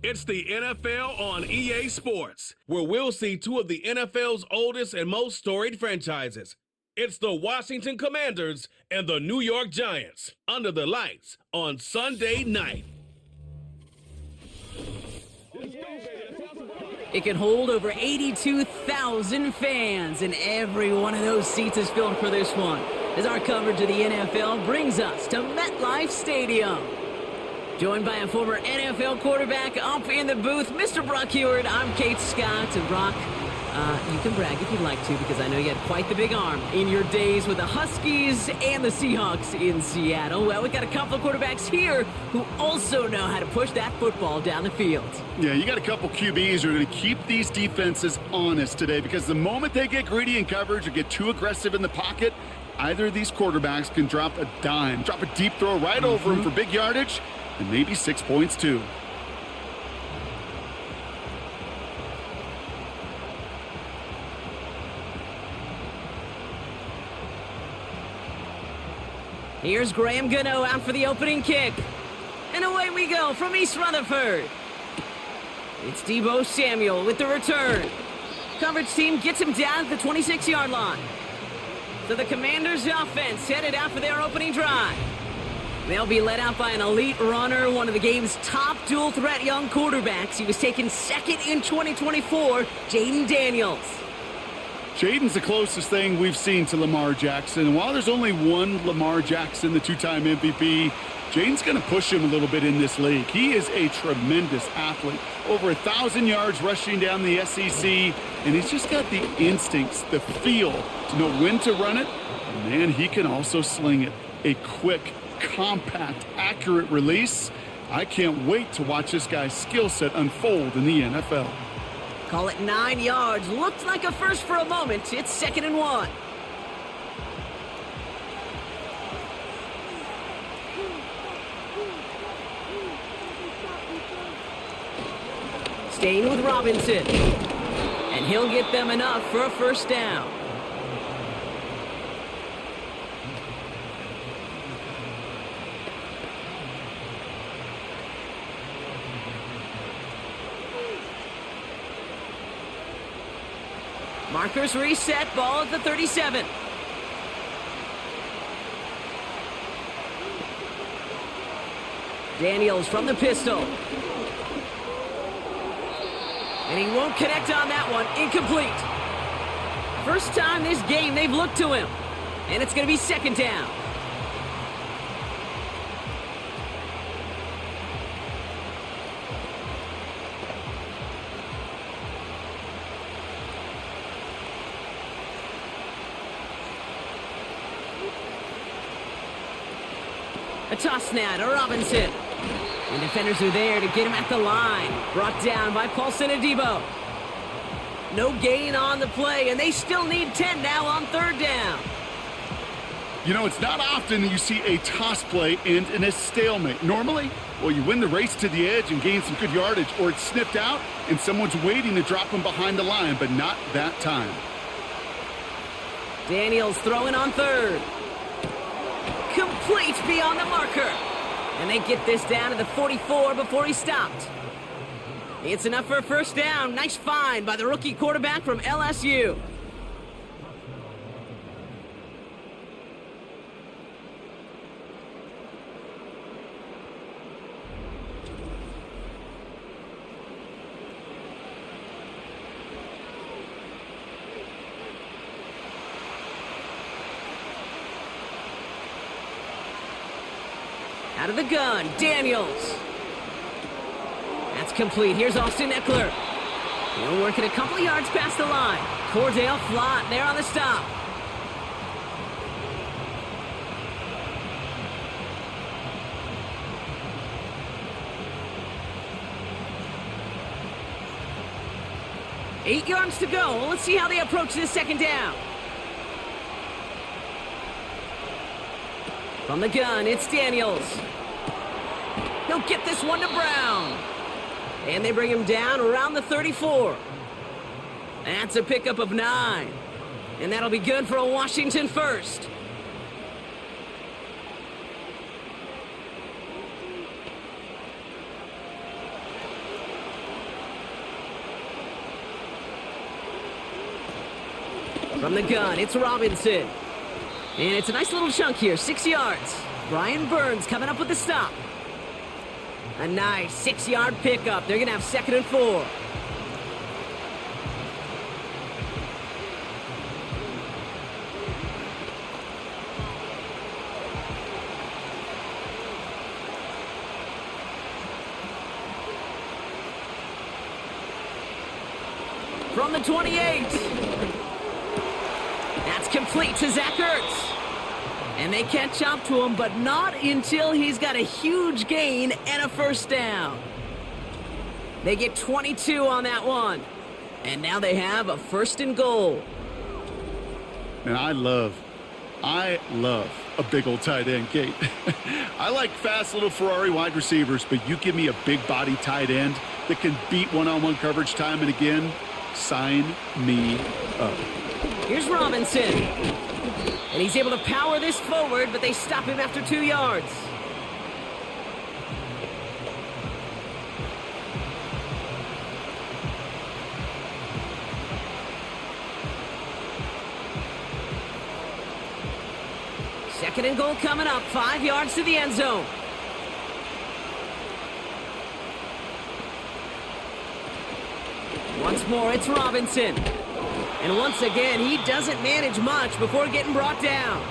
It's the NFL on EA Sports, where we'll see two of the NFL's oldest and most storied franchises. It's the Washington Commanders and the New York Giants under the lights on Sunday night. It can hold over 82,000 fans, and every one of those seats is filled for this one, as our coverage of the NFL brings us to MetLife Stadium. Joined by a former NFL quarterback up in the booth, Mr. Brock Heward. I'm Kate Scott, and Brock, you can brag if you'd like to, because I know you had quite the big arm in your days with the Huskies and the Seahawks in Seattle. Well, we got a couple of quarterbacks here who also know how to push that football down the field. Yeah, you got a couple QBs who are going to keep these defenses honest today, because the moment they get greedy in coverage or get too aggressive in the pocket, either of these quarterbacks can drop a dime, drop a deep throw right over them for big yardage, and maybe 6 points too. Here's Graham Gano out for the opening kick. And away we go from East Rutherford. It's Deebo Samuel with the return. Coverage team gets him down at the 26-yard line. So the Commanders' offense headed out for their opening drive. They'll be led out by an elite runner, one of the game's top dual-threat young quarterbacks. He was taken second in 2024, Jaden Daniels. Jaden's the closest thing we've seen to Lamar Jackson. And while there's only one Lamar Jackson, the two-time MVP, Jaden's going to push him a little bit in this league. He is a tremendous athlete. Over 1,000 yards rushing down the SEC, and he's just got the instincts, the feel to know when to run it. And man, he can also sling it. A quick, compact, accurate release. I can't wait to watch this guy's skill set unfold in the NFL. Call it 9 yards. Looked like a first for a moment. It's 2nd and 1. Staying with Robinson. And he'll get them enough for a first down. Markers reset, ball at the 37. Daniels from the pistol. And he won't connect on that one. Incomplete. First time this game they've looked to him. And it's going to be 2nd down. A toss now to Robinson. And defenders are there to get him at the line. Brought down by Paulson and Deebo. No gain on the play, and they still need 10 now on 3rd down. You know, it's not often that you see a toss play end in a stalemate. Normally, well, you win the race to the edge and gain some good yardage, or it's sniffed out and someone's waiting to drop him behind the line, but not that time. Daniels throwing on 3rd. Complete beyond the marker. And they get this down to the 44 before he stopped. It's enough for a first down. Nice find by the rookie quarterback from LSU. Out of the gun, Daniels. That's complete. Here's Austin Eckler. He'll work it a couple of yards past the line. Cordell Flott there on the stop. Eight yards to go. Let's see how they approach this 2nd down. From the gun, it's Daniels. He'll get this one to Brown. And they bring him down around the 34. That's a pickup of 9. And that'll be good for a Washington first. From the gun, it's Robinson. And it's a nice little chunk here, 6 yards. Brian Burns coming up with the stop. A nice 6-yard pickup. They're going to have 2nd and 4. From the 28. That's complete to Zach Ertz. And they catch up to him, but not until he's got a huge gain and a first down. They get 22 on that one. And now they have a 1st and goal. And I love a big old tight end, Kate. I like fast little Ferrari wide receivers, but you give me a big body tight end that can beat one-on-one coverage time and again, sign me up. Here's Robinson. And he's able to power this forward, but they stop him after 2 yards. Second and goal coming up, 5 yards to the end zone. Once more, it's Robinson. And once again, he doesn't manage much before getting brought down.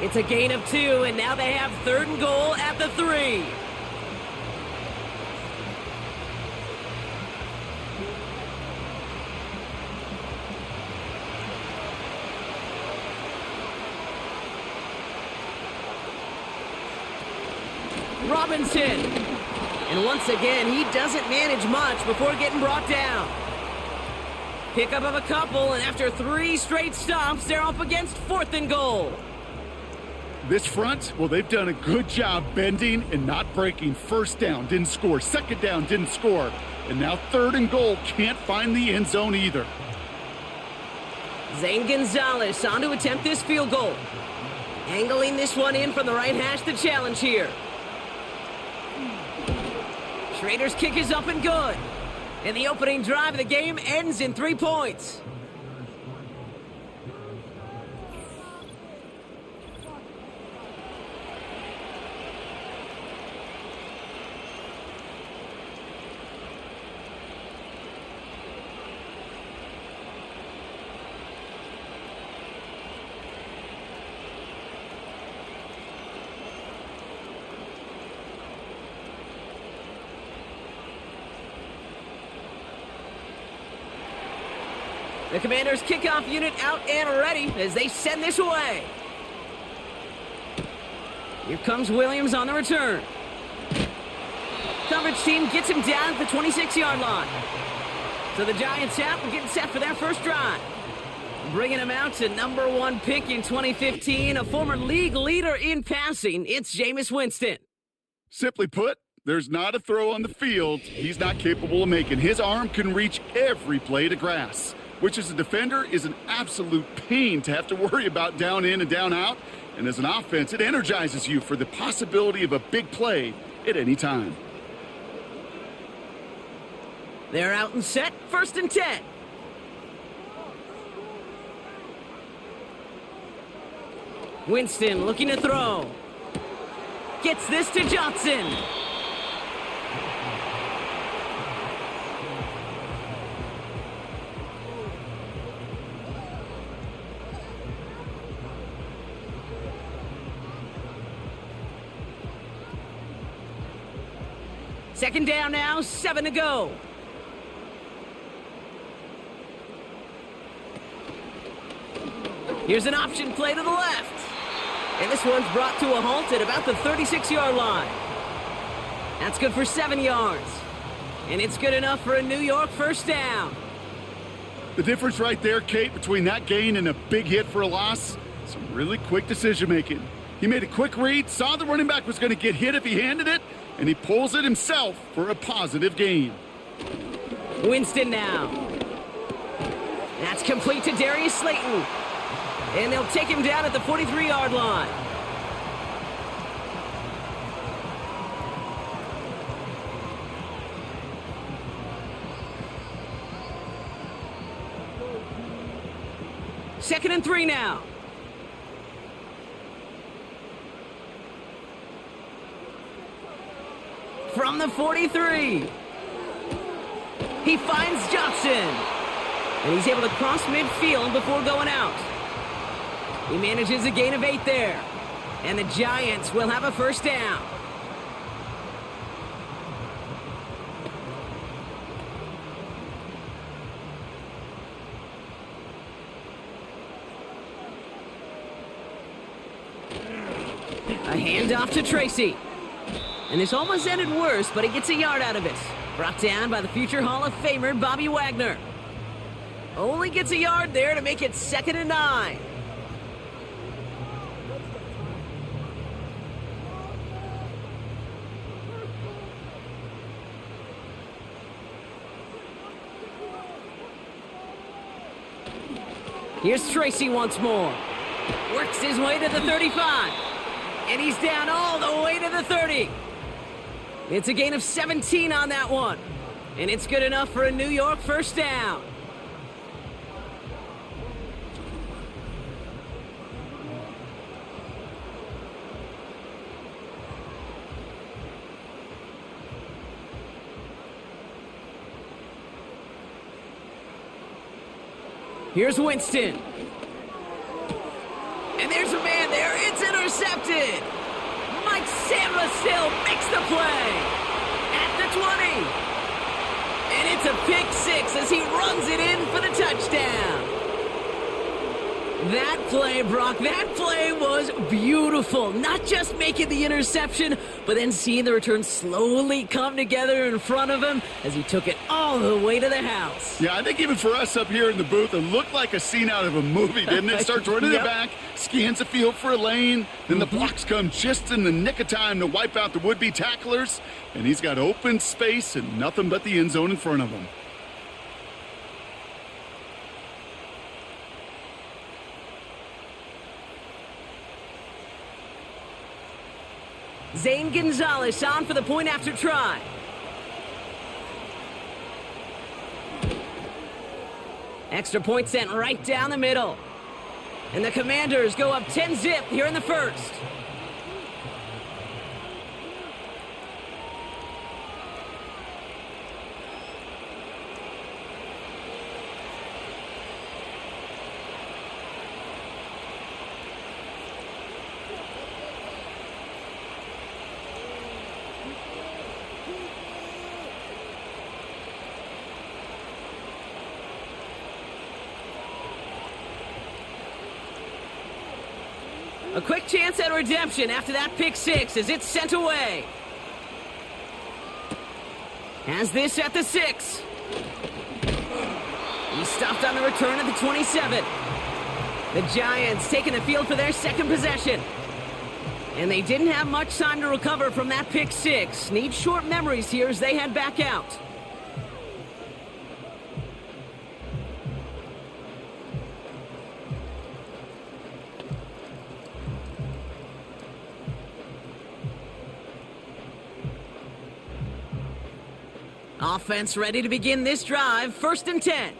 It's a gain of 2, and now they have 3rd and goal at the 3. Robinson. And once again, he doesn't manage much before getting brought down. Pickup of a couple, and after 3 straight stops, they're up against 4th and goal. This front, well, they've done a good job bending and not breaking. First down, didn't score. Second down, didn't score. And now 3rd and goal, can't find the end zone either. Zane Gonzalez on to attempt this field goal. Angling this one in from the right hash, the challenge here. Schrader's kick is up and good. And the opening drive of the game ends in 3 points. The Commanders' kickoff unit out and ready as they send this away. Here comes Williams on the return. Coverage team gets him down at the 26-yard line. So the Giants have getting set for their first drive. Bringing him out to number 1 pick in 2015, a former league leader in passing, it's Jameis Winston. Simply put, there's not a throw on the field he's not capable of making. His arm can reach every blade of grass, which as a defender is an absolute pain to have to worry about down in and down out. And as an offense, it energizes you for the possibility of a big play at any time. They're out and set, 1st and 10. Winston looking to throw. Gets this to Johnson. Second down now, 7 to go. Here's an option play to the left. And this one's brought to a halt at about the 36-yard line. That's good for 7 yards. And it's good enough for a New York first down. The difference right there, Kate, between that gain and a big hit for a loss, some really quick decision-making. He made a quick read, saw the running back was going to get hit if he handed it, and he pulls it himself for a positive gain. Winston now. That's complete to Darius Slayton. And they'll take him down at the 43-yard line. 2nd and 3 now. From the 43. He finds Johnson. And he's able to cross midfield before going out. He manages a gain of 8 there. And the Giants will have a first down. A handoff to Tracy. And this almost ended worse, but he gets a yard out of it. Brought down by the future Hall of Famer, Bobby Wagner. Only gets a yard there to make it 2nd and 9. Here's Tracy once more. Works his way to the 35. And he's down all the way to the 30. It's a gain of 17 on that one. And it's good enough for a New York first down. Here's Winston. And there's a man there. It's intercepted. Mike Samuel makes the play at the 20. And it's a pick 6 as he runs it in for the touchdown. That play, Brock, that play was beautiful. Not just making the interception, but then seeing the return slowly come together in front of him as he took it all the way to the house. Yeah, I think even for us up here in the booth, it looked like a scene out of a movie, didn't it? Starts running Yep. the back, scans the field for a lane, then the blocks come just in the nick of time to wipe out the would-be tacklers, and he's got open space and nothing but the end zone in front of him. Zane Gonzalez on for the point after try. Extra point sent right down the middle. And the Commanders go up 10-zip here in the first. A quick chance at redemption after that pick 6 as it's sent away. Has this at the 6. He stopped on the return at the 27. The Giants taking the field for their second possession. And they didn't have much time to recover from that pick 6. Need short memories here as they head back out. Offense ready to begin this drive. 1st and 10.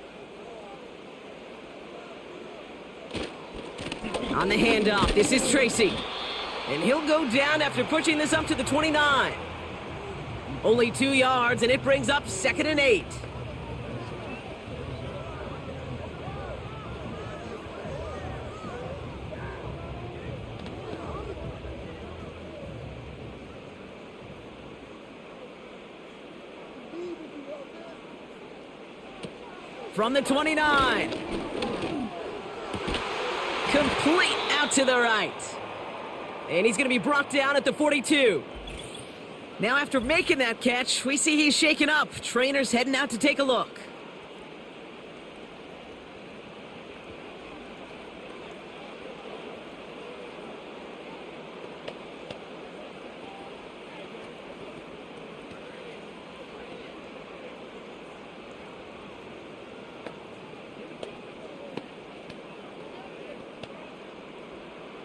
On the handoff, this is Tracy. And he'll go down after pushing this up to the 29. Only 2 yards, and it brings up 2nd and 8. From the 29. Complete out to the right. And he's going to be brought down at the 42. Now after making that catch, we see he's shaken up. Trainer's heading out to take a look.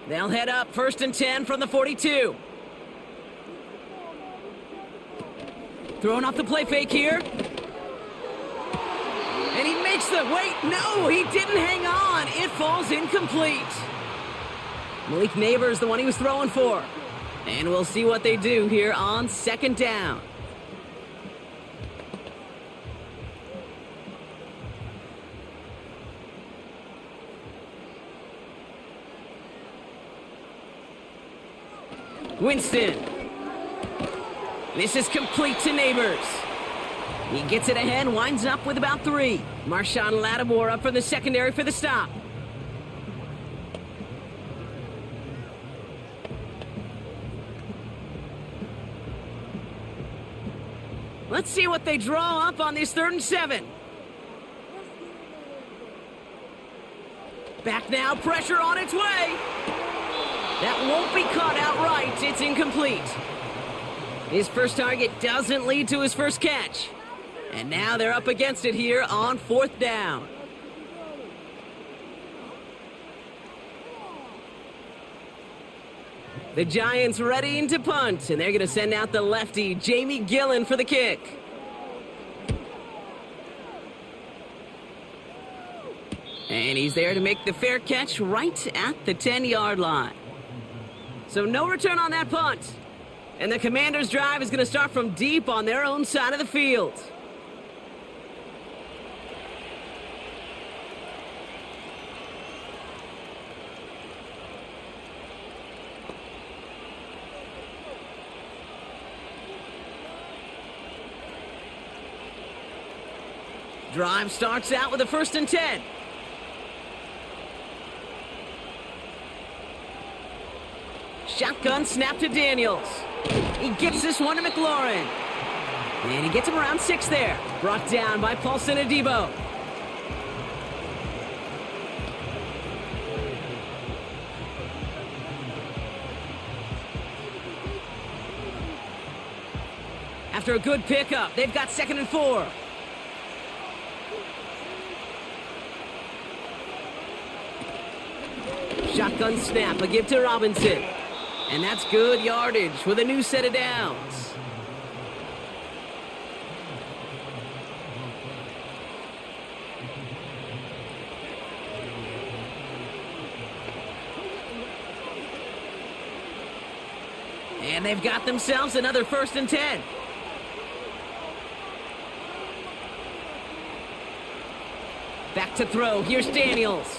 They'll head up 1st and 10 from the 42. Throwing off the play fake here. And he makes makes the... Wait, no, he didn't hang on. It falls incomplete. Malik Neighbors, the one he was throwing for. And we'll see what they do here on second down. Winston. This is complete to Neighbors. He gets it ahead, winds up with about 3. Marshawn Lattimore up for the secondary for the stop. Let's see what they draw up on this 3rd and 7. Back now, pressure on its way. That won't be caught outright. It's incomplete. His first target doesn't lead to his first catch. And now they're up against it here on 4th down. The Giants readying to punt, and they're going to send out the lefty, Jamie Gillen, for the kick. And he's there to make the fair catch right at the 10-yard line. So no return on that punt. And the Commanders' drive is going to start from deep on their own side of the field. Drive starts out with a 1st and 10. Shotgun snap to Daniels. He gets this one to McLaurin. And he gets him around 6 there. Brought down by Paulson and Deebo. After a good pickup, they've got 2nd and 4. Shotgun snap, a give to Robinson. And that's good yardage with a new set of downs. And they've got themselves another 1st and 10. Back to throw. Here's Daniels.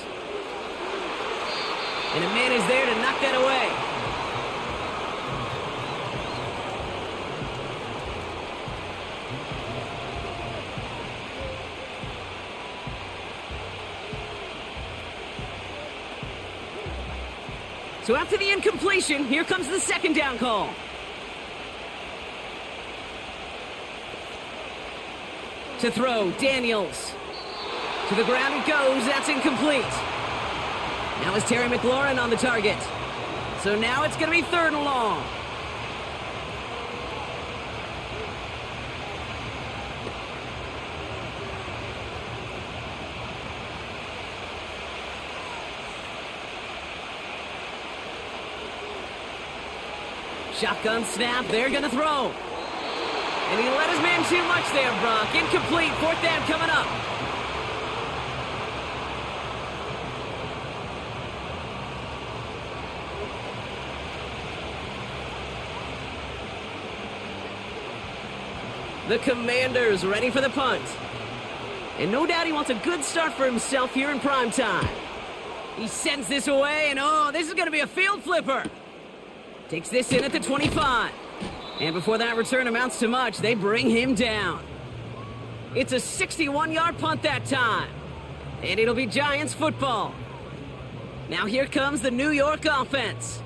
And a man is there to knock that away. So after the incompletion, here comes the 2nd down call. To throw, Daniels. To the ground it goes. That's incomplete. Now is Terry McLaurin on the target. So now it's going to be 3rd and long. Shotgun snap. They're going to throw. And he let his man too much there, Brock. Incomplete. 4th down coming up. The Commanders ready for the punt. And no doubt he wants a good start for himself here in prime time. He sends this away, and oh, this is going to be a field flipper. Takes this in at the 25. And before that return amounts to much, they bring him down. It's a 61-yard punt that time. And it'll be Giants football. Now here comes the New York offense.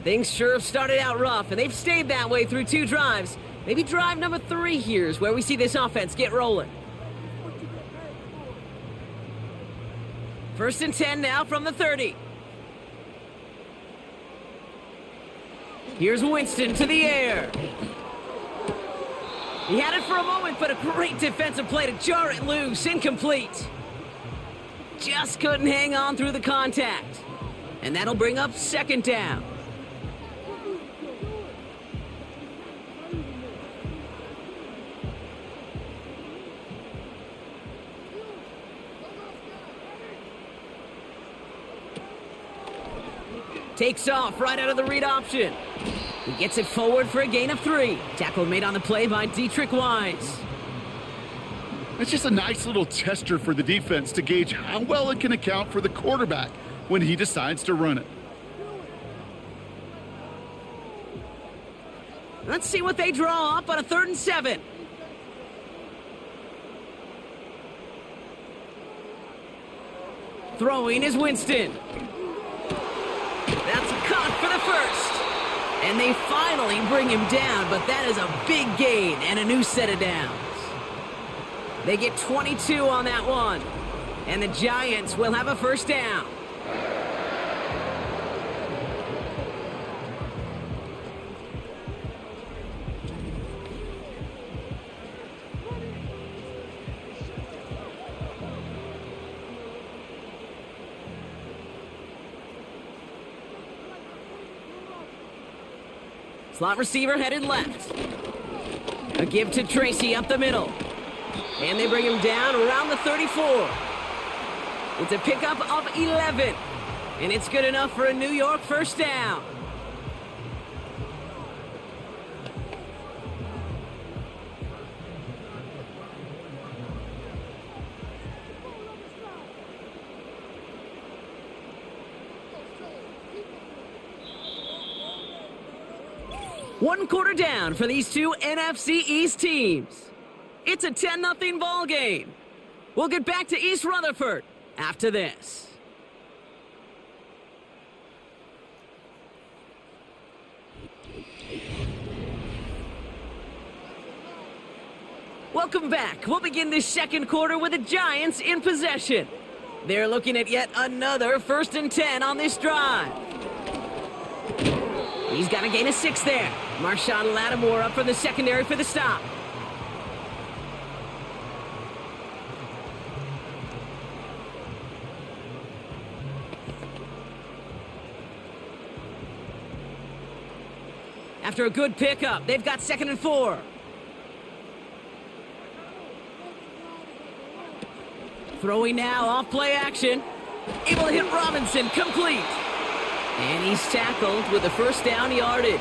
Things sure have started out rough, and they've stayed that way through 2 drives. Maybe drive number 3 here is where we see this offense get rolling. 1st and 10 now from the 30. Here's Winston to the air. He had it for a moment, but a great defensive play to jar it loose. Incomplete. Just couldn't hang on through the contact. And that'll bring up 2nd down. Takes off right out of the read option. He gets it forward for a gain of 3. Tackle made on the play by Dietrich Wise. It's just a nice little tester for the defense to gauge how well it can account for the quarterback when he decides to run it. Let's see what they draw up on a 3rd and 7. Throwing is Winston. That's caught for the first. And they finally bring him down, but that is a big gain and a new set of downs. They get 22 on that one. And the Giants will have a first down. Slot receiver headed left. A give to Tracy up the middle. And they bring him down around the 34. It's a pickup of 11. And it's good enough for a New York first down. One quarter down for these two NFC East teams. It's a 10-0 ball game. We'll get back to East Rutherford after this. Welcome back. We'll begin this second quarter with the Giants in possession. They're looking at yet another 1st and 10 on this drive. He's got a gain of 6 there. Marshawn Lattimore up from the secondary for the stop. After a good pickup, they've got 2nd and 4. Throwing now off play action. Able to hit Robinson, complete. And he's tackled with a first down yardage.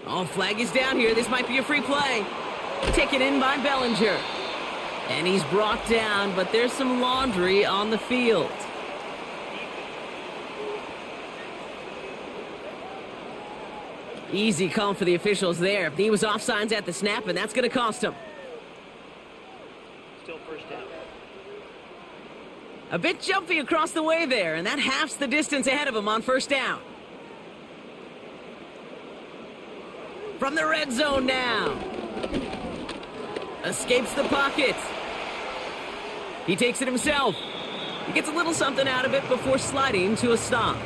Oh, flag is down here. This might be a free play. Taken in by Bellinger. And he's brought down, but there's some laundry on the field. Easy call for the officials there. He was offsides at the snap, and that's going to cost him. Still first down. A bit jumpy across the way there, and that halves the distance ahead of him on first down. From the red zone now. Escapes the pocket. He takes it himself. He gets a little something out of it before sliding to a stop.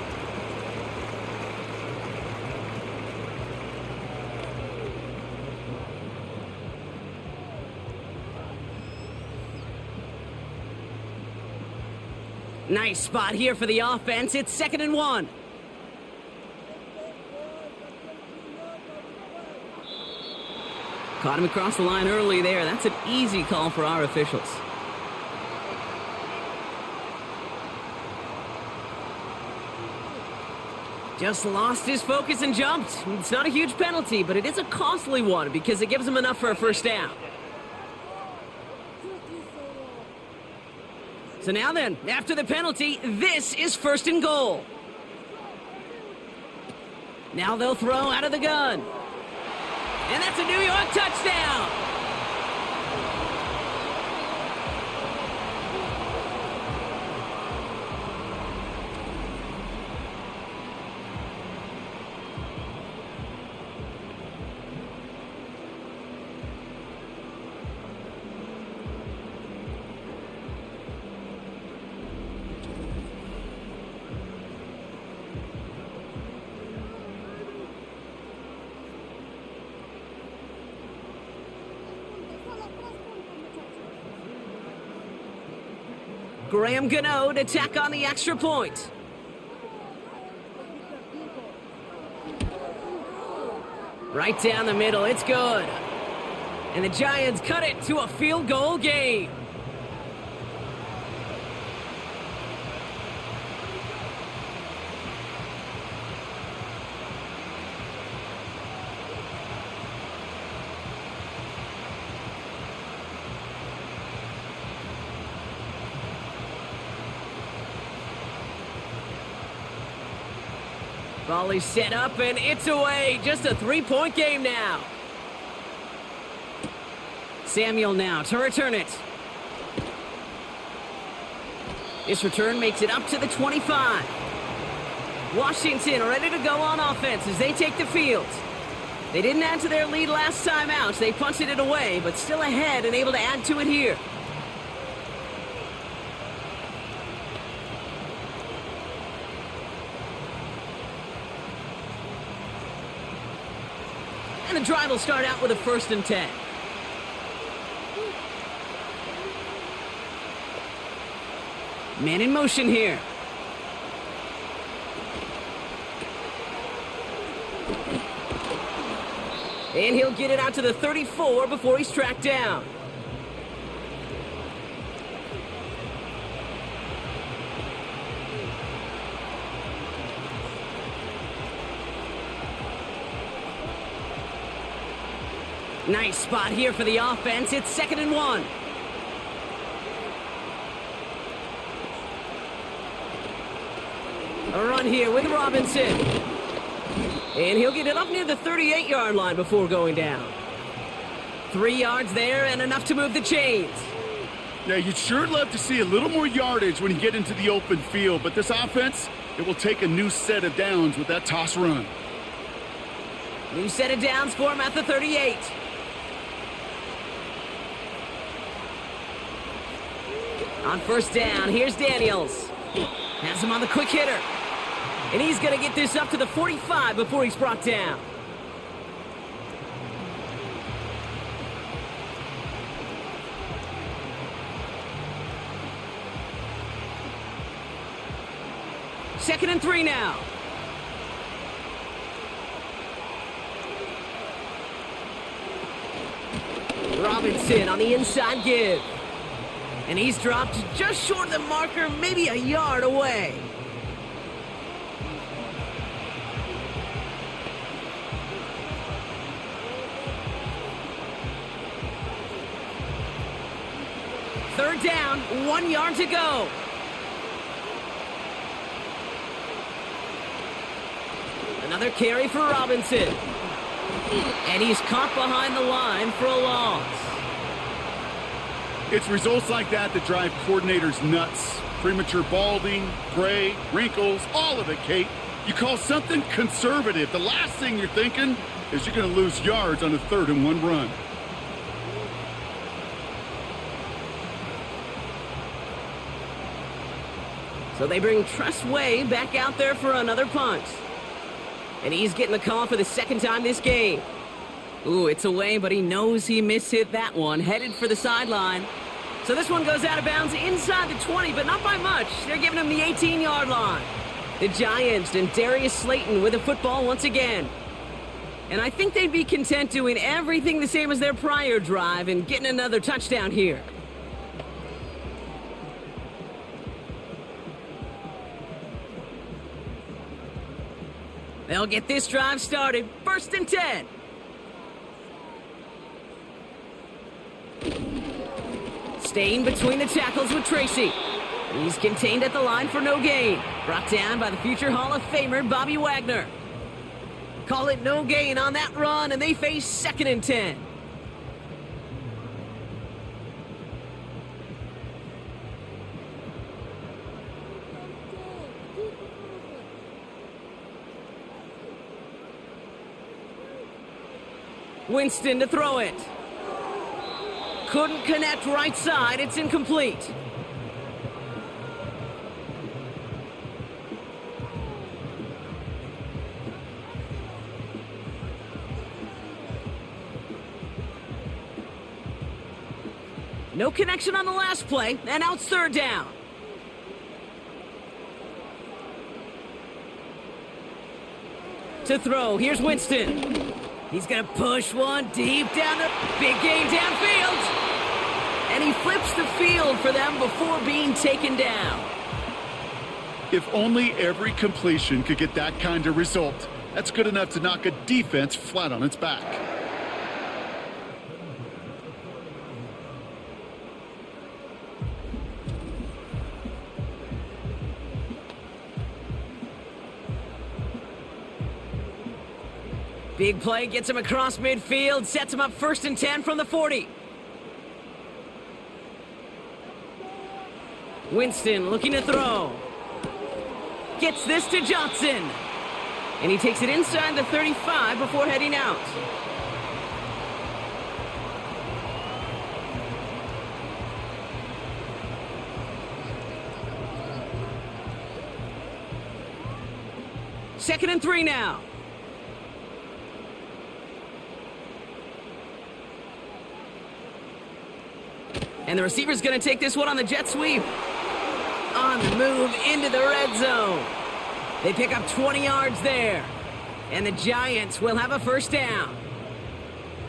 Nice spot here for the offense. It's 2nd and 1. Caught him across the line early there. That's an easy call for our officials. Just lost his focus and jumped. It's not a huge penalty, but it is a costly one because it gives him enough for a first down. So now then, after the penalty, this is 1st and goal. Now they'll throw out of the gun. And that's a New York touchdown. Graham Gano to tack on the extra point. Right down the middle, it's good. And the Giants cut it to a field goal game. Volley set up, and it's away. Just a 3-point game now. Samuel now to return it. This return makes it up to the 25. Washington ready to go on offense as they take the field. They didn't add to their lead last time out. They punted it away, but still ahead and able to add to it here. And the drive will start out with a 1st and 10. Man in motion here. And he'll get it out to the 34 before he's tracked down. Nice spot here for the offense. It's 2nd and 1. A run here with Robinson. And he'll get it up near the 38-yard line before going down. 3 yards there and enough to move the chains. Yeah, you'd sure love to see a little more yardage when you get into the open field, but this offense, it will take a new set of downs with that toss run. New set of downs for him at the 38. On 1st down, here's Daniels. Has him on the quick hitter. And he's going to get this up to the 45 before he's brought down. Second and 3 now. Robinson on the inside give. And he's dropped just short of the marker, maybe a yard away. Third down, 1 yard to go. Another carry for Robinson. And he's caught behind the line for a loss. It's results like that that drive coordinators nuts. Premature balding, gray, wrinkles, all of it, Kate. You call something conservative. The last thing you're thinking is you're going to lose yards on a 3rd and 1 run. So they bring Tress Way back out there for another punt. And he's getting the call for the 2nd time this game. Ooh, it's away, but he knows he mishit that one. Headed for the sideline. So this one goes out of bounds inside the 20, but not by much. They're giving him the 18-yard line. The Giants and Darius Slayton with the football once again. And I think they'd be content doing everything the same as their prior drive and getting another touchdown here. They'll get this drive started. 1st and 10. Staying between the tackles with Tracy. He's contained at the line for no gain. Brought down by the future Hall of Famer Bobby Wagner. Call it no gain on that run, and they face 2nd and 10. Winston to throw it. Couldn't connect right side. It's incomplete. No connection on the last play, and now it's 3rd down. To throw, here's Winston. He's going to push one deep down the big game downfield. And he flips the field for them before being taken down. If only every completion could get that kind of result. That's good enough to knock a defense flat on its back. Big play gets him across midfield, sets him up 1st and 10 from the 40. Winston looking to throw. Gets this to Johnson. And he takes it inside the 35 before heading out. Second and 3 now. And the receiver's going to take this one on the jet sweep. On the move into the red zone. They pick up 20 yards there. And the Giants will have a 1st down.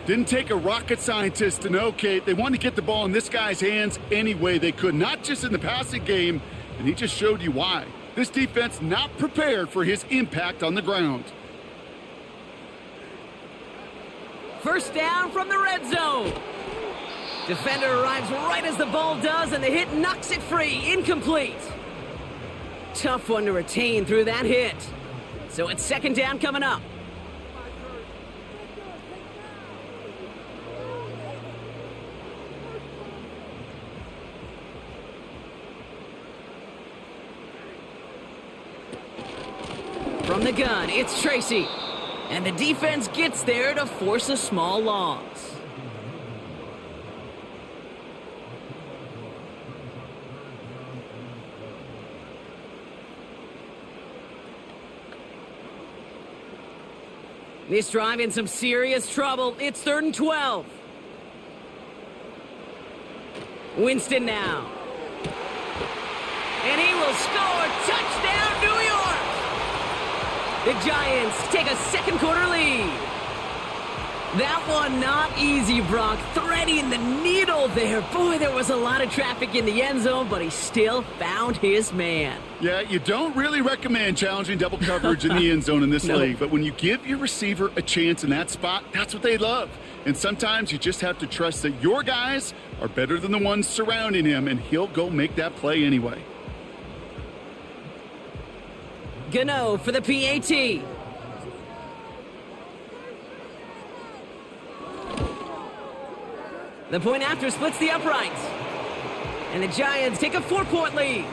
Didn't take a rocket scientist to know, Kate. They wanted to get the ball in this guy's hands any way they could, not just in the passing game, and he just showed you why. This defense not prepared for his impact on the ground. 1st down from the red zone. Defender arrives right as the ball does, and the hit knocks it free. Incomplete. Tough one to retain through that hit. So it's 2nd down coming up. From the gun, it's Tracy. And the defense gets there to force a small loss. This drive in some serious trouble. It's 3rd and 12. Winston now. And he will score. Touchdown, New York! The Giants take a 2nd quarter lead. That one not easy, Brock. Threading the needle there. Boy, there was a lot of traffic in the end zone, but he still found his man. Yeah, you don't really recommend challenging double coverage in the end zone in this league, but when you give your receiver a chance in that spot, that's what they love. And sometimes you just have to trust that your guys are better than the ones surrounding him, and he'll go make that play anyway. Gano for the PAT. The point after splits the uprights. And the Giants take a 4-point lead.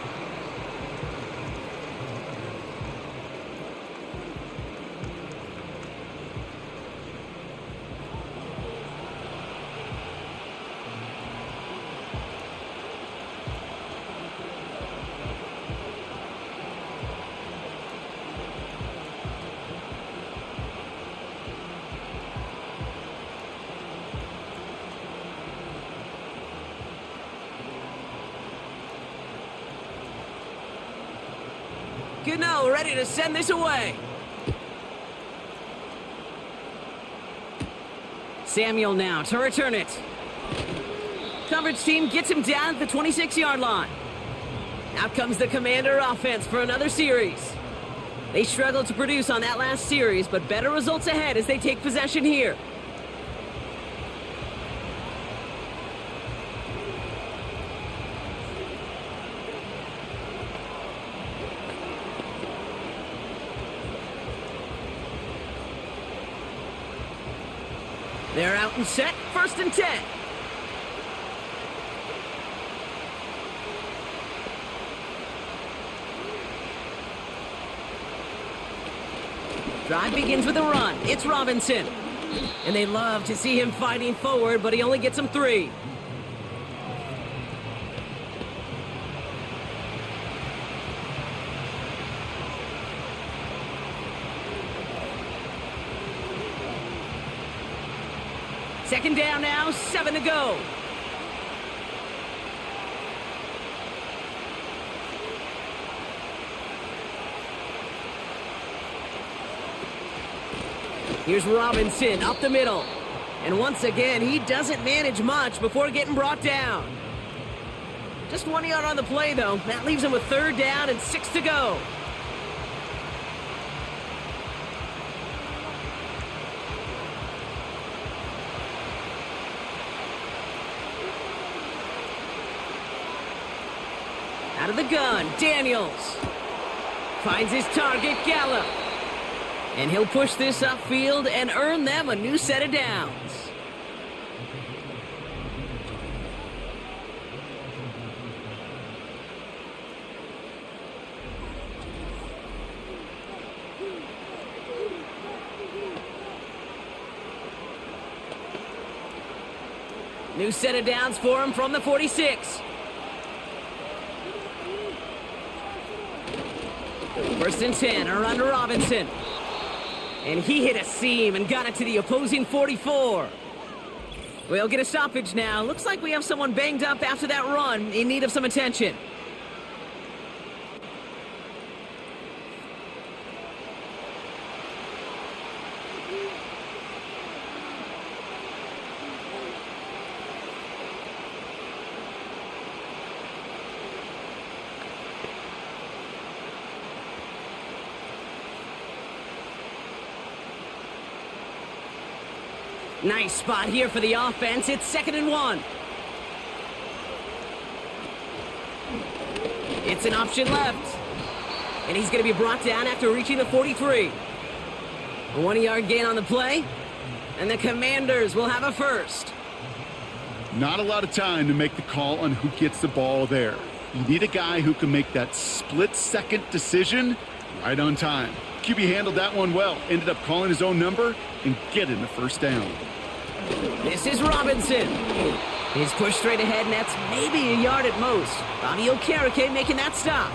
Gano ready to send this away. Samuel now to return it. Coverage team gets him down at the 26-yard line. Out comes the Commander offense for another series. They struggled to produce on that last series, but better results ahead as they take possession here. They're out and set, 1st and 10. Drive begins with a run. It's Robinson. And they love to see him fighting forward, but he only gets them 3. Second down now, 7 to go. Here's Robinson up the middle. And once again, he doesn't manage much before getting brought down. Just 1 yard on the play, though. That leaves him with 3rd down and 6 to go. Out of the gun, Daniels. Finds his target, Gallup. And he'll push this upfield and earn them a new set of downs. New set of downs for him from the 46. First and 10, around to Robinson. And he hit a seam and got it to the opposing 44. We'll get a stoppage now. Looks like we have someone banged up after that run, in need of some attention. Nice spot here for the offense. It's 2nd and 1. It's an option left. And he's going to be brought down after reaching the 43. A 1 yard gain on the play. And the Commanders will have a first. Not a lot of time to make the call on who gets the ball there. You need a guy who can make that split-second decision right on time. QB handled that one well. Ended up calling his own number and getting the first down. This is Robinson. He's pushed straight ahead, and that's maybe a yard at most. Bobby Okereke making that stop.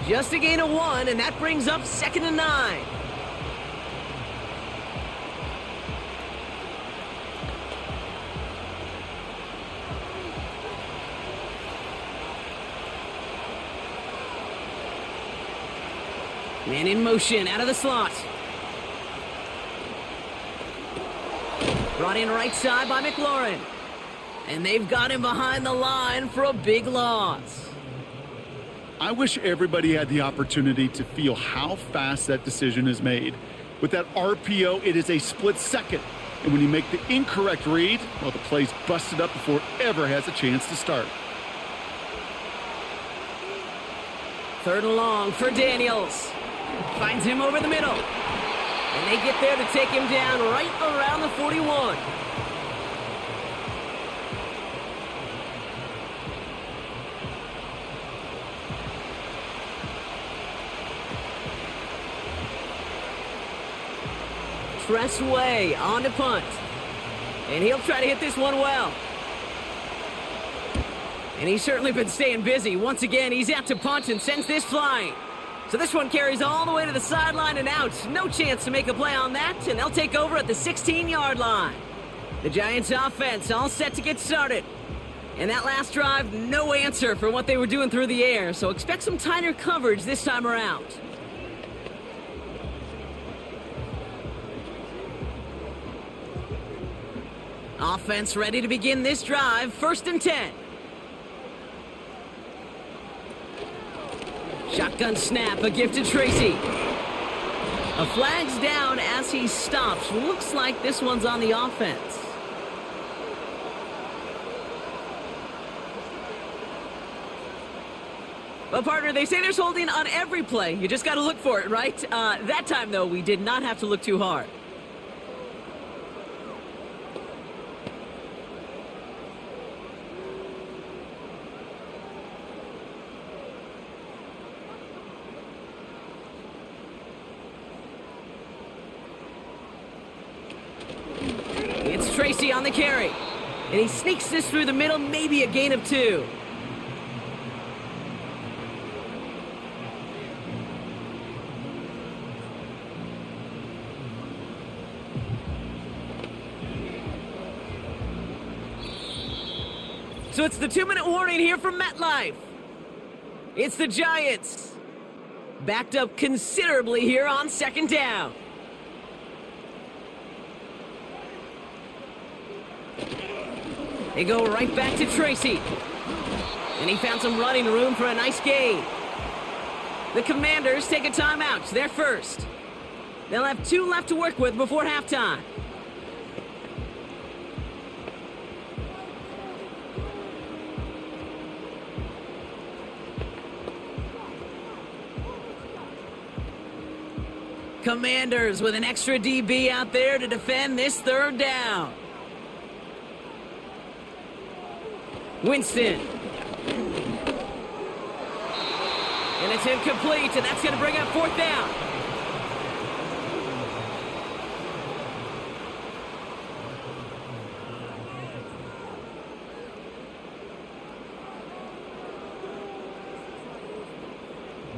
Just a gain of 1, and that brings up 2nd and 9. Man in motion, out of the slot. Brought in right side by McLaurin. And they've got him behind the line for a big loss. I wish everybody had the opportunity to feel how fast that decision is made. With that RPO, it is a split second. And when you make the incorrect read, well, the play's busted up before it ever has a chance to start. 3rd and long for Daniels. Finds him over the middle. And they get there to take him down right around the 41. Tressway on to punt. And he'll try to hit this one well. And he's certainly been staying busy. Once again, he's out to punt and sends this flying. So this one carries all the way to the sideline and out. No chance to make a play on that, and they'll take over at the 16-yard line. The Giants offense all set to get started. And that last drive, no answer for what they were doing through the air, so expect some tighter coverage this time around. Offense ready to begin this drive, 1st and 10. Shotgun snap, a gift to Tracy. A flag's down as he stops. Looks like this one's on the offense. Well, partner, they say there's holding on every play. You just got to look for it, right? That time, though, we did not have to look too hard. Tracy on the carry. And he sneaks this through the middle, maybe a gain of 2. So it's the 2-minute warning here from MetLife. It's the Giants. Backed up considerably here on 2nd down. They go right back to Tracy. And he found some running room for a nice gain. The Commanders take a timeout. They're first. They'll have 2 left to work with before halftime. Commanders with an extra DB out there to defend this 3rd down. Winston. And it's incomplete, and that's going to bring up 4th down.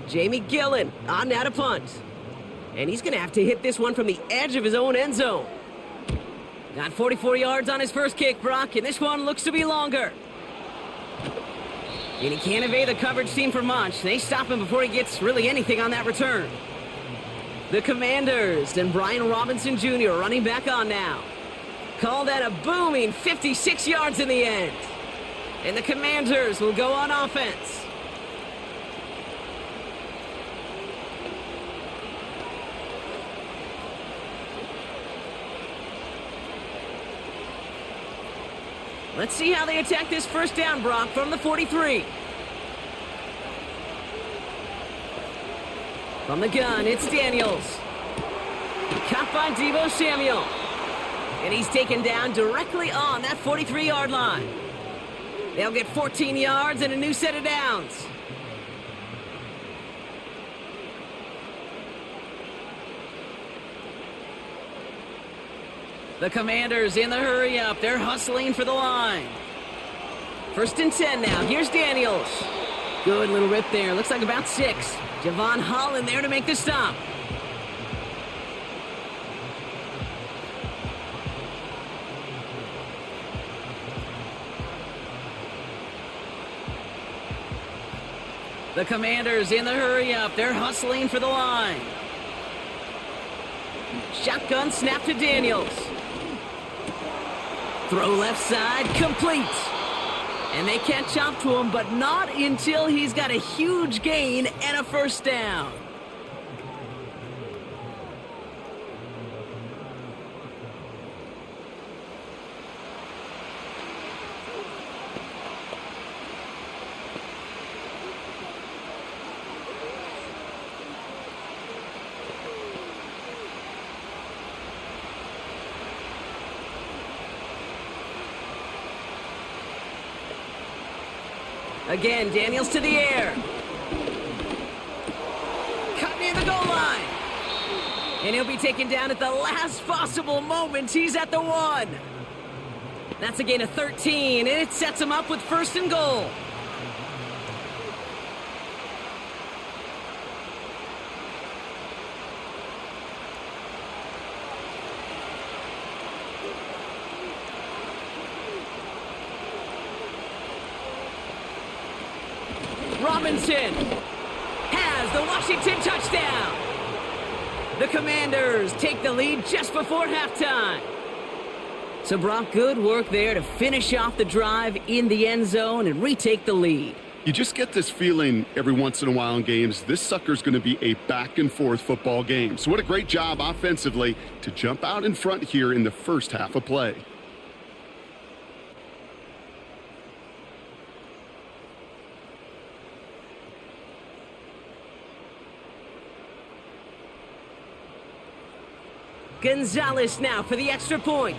Jamie Gillen on now to punt. And he's going to have to hit this one from the edge of his own end zone. Got 44 yards on his first kick, Brock, and this one looks to be longer. And he can't evade the coverage team for much. They stop him before he gets really anything on that return. The Commanders and Brian Robinson Jr. running back on now. Call that a booming 56 yards in the end. And the Commanders will go on offense. Let's see how they attack this 1st down, Brock, from the 43. From the gun, it's Daniels. Caught by Deebo Samuel. And he's taken down directly on that 43-yard line. They'll get 14 yards and a new set of downs. The Commanders in the hurry-up. They're hustling for the line. 1st and 10 now. Here's Daniels. Good little rip there. Looks like about 6. Javon Holland there to make the stop. The Commanders in the hurry-up. They're hustling for the line. Shotgun snap to Daniels. Throw left side, complete. And they catch up to him, but not until he's got a huge gain and a 1st down. Again, Daniels to the air. Cut near the goal line. And he'll be taken down at the last possible moment. He's at the 1. That's a gain of 13, and it sets him up with 1st and goal. Robinson has the Washington touchdown. The Commanders take the lead just before halftime. So Brock, good work there to finish off the drive in the end zone and retake the lead. You just get this feeling every once in a while in games, this sucker's going to be a back-and-forth football game. So what a great job offensively to jump out in front here in the first half of play. Gonzalez now for the extra point.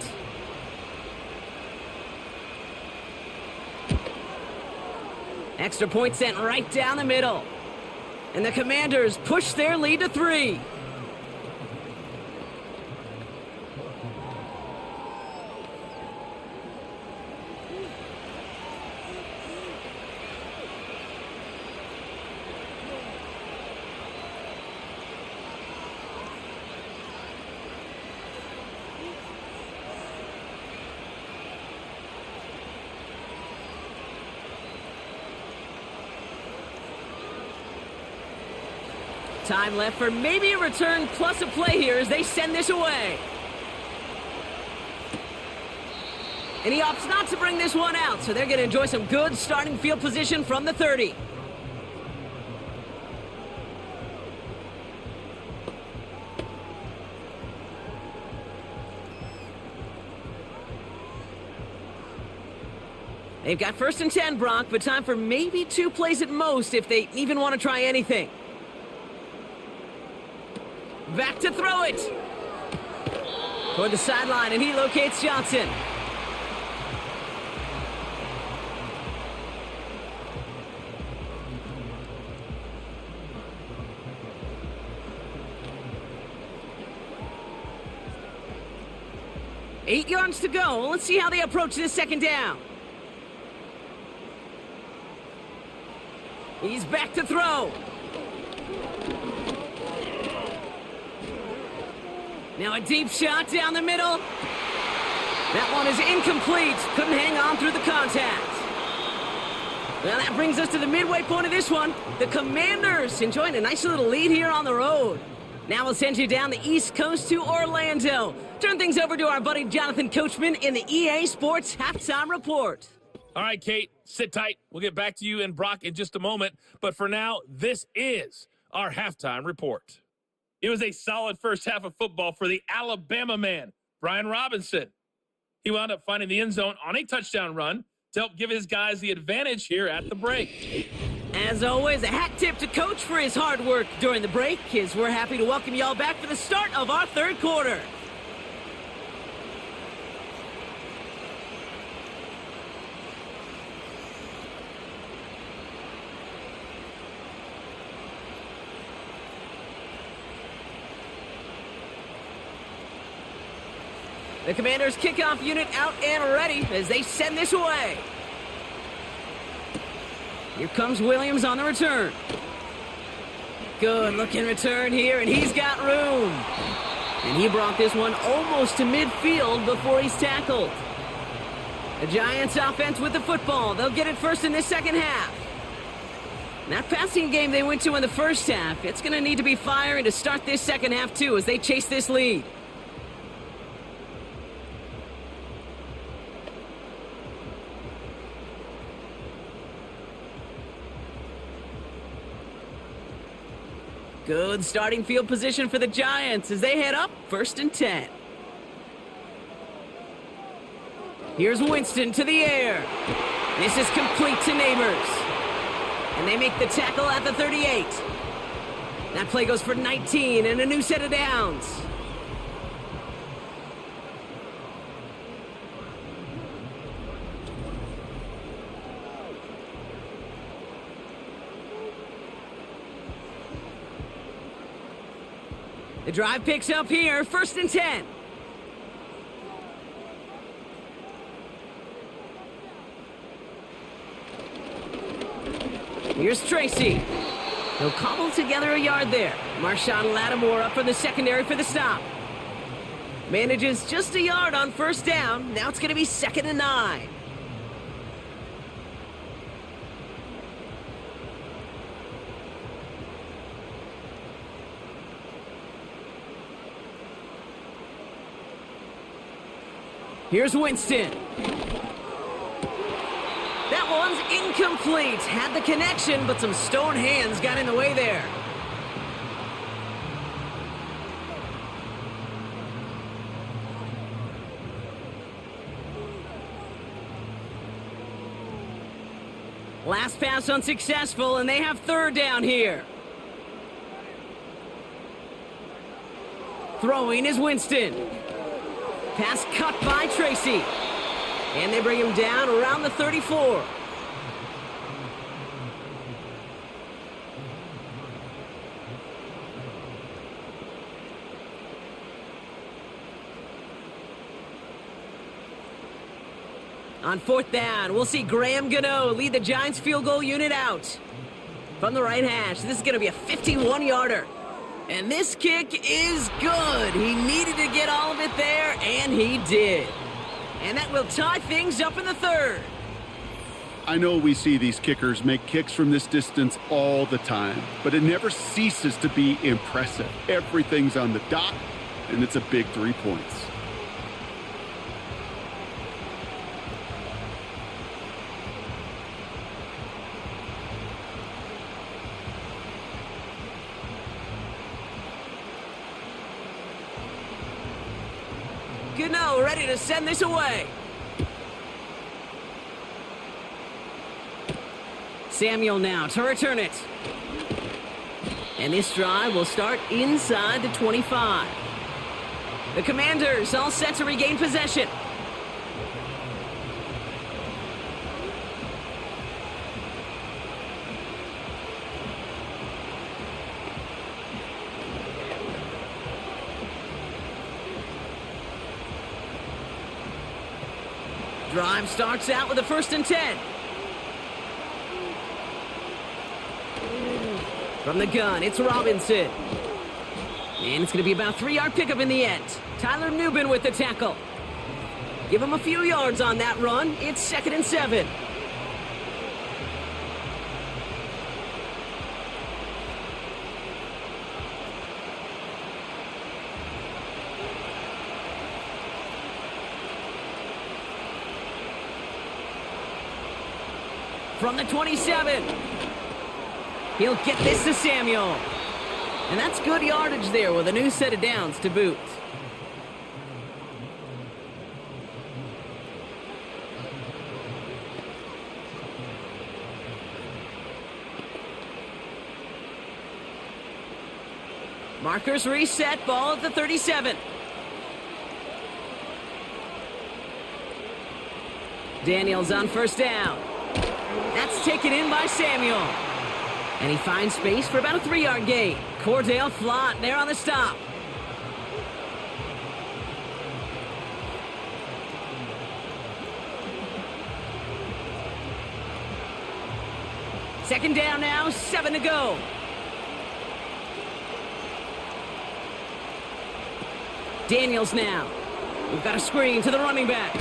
Extra point sent right down the middle. And the Commanders push their lead to 3. Time left for maybe a return plus a play here as they send this away. And he opts not to bring this one out, so they're going to enjoy some good starting field position from the 30. They've got 1st and 10, Brock, but time for maybe 2 plays at most if they even want to try anything. Back to throw it. Toward the sideline, and he locates Johnson. Eight yards to go. Let's see how they approach this 2nd down. He's back to throw. Now a deep shot down the middle. That one is incomplete. Couldn't hang on through the contact. Well, that brings us to the midway point of this one. The Commanders enjoying a nice little lead here on the road. Now we'll send you down the East Coast to Orlando. Turn things over to our buddy Jonathan Coachman in the EA Sports Halftime Report. All right, Kate, sit tight. We'll get back to you and Brock in just a moment. But for now, this is our halftime report. It was a solid first half of football for the Alabama man, Brian Robinson. He wound up finding the end zone on a touchdown run to help give his guys the advantage here at the break. As always, a hat tip to Coach for his hard work during the break, as we're happy to welcome y'all back for the start of our 3rd quarter. The Commanders' kickoff unit out and ready as they send this away. Here comes Williams on the return. Good looking return here, and he's got room. And he brought this one almost to midfield before he's tackled. The Giants offense with the football. They'll get it first in this 2nd half. That passing game they went to in the first half, it's going to need to be firing to start this 2nd half too as they chase this lead. Good starting field position for the Giants as they head up 1st and 10. Here's Winston to the air. This is complete to Neighbors. And they make the tackle at the 38. That play goes for 19 and a new set of downs. The drive picks up here, 1st and 10. Here's Tracy. He'll cobble together a yard there. Marshawn Lattimore up from the secondary for the stop. Manages just a yard on 1st down. Now it's going to be 2nd and 9. Here's Winston. That one's incomplete. Had the connection, but some stone hands got in the way there. Last pass unsuccessful, and they have 3rd down here. Throwing is Winston. Pass cut by Tracy. And they bring him down around the 34. On 4th down, we'll see Graham Gano lead the Giants field goal unit out. From the right hash, this is going to be a 51-yarder. And this kick is good. He needed to get all of it there, and he did. And that will tie things up in the 3rd. I know we see these kickers make kicks from this distance all the time, but it never ceases to be impressive. Everything's on the dot, and it's a big 3 points. 2-0, ready to send this away. Samuel now to return it. And this drive will start inside the 25. The Commanders all set to regain possession. Drive starts out with a 1st and 10. From the gun, it's Robinson. And it's going to be about a 3-yard pickup in the end. Tyler Newbin with the tackle. Give him a few yards on that run. It's 2nd and 7. From the 27. He'll get this to Samuel. And that's good yardage there with a new set of downs to boot. Markers reset, ball at the 37. Daniels on 1st down. That's taken in by Samuel. And he finds space for about a 3-yard gain. Cordell Flott there on the stop. Second down now, 7 to go. Daniels now. We've got a screen to the running back.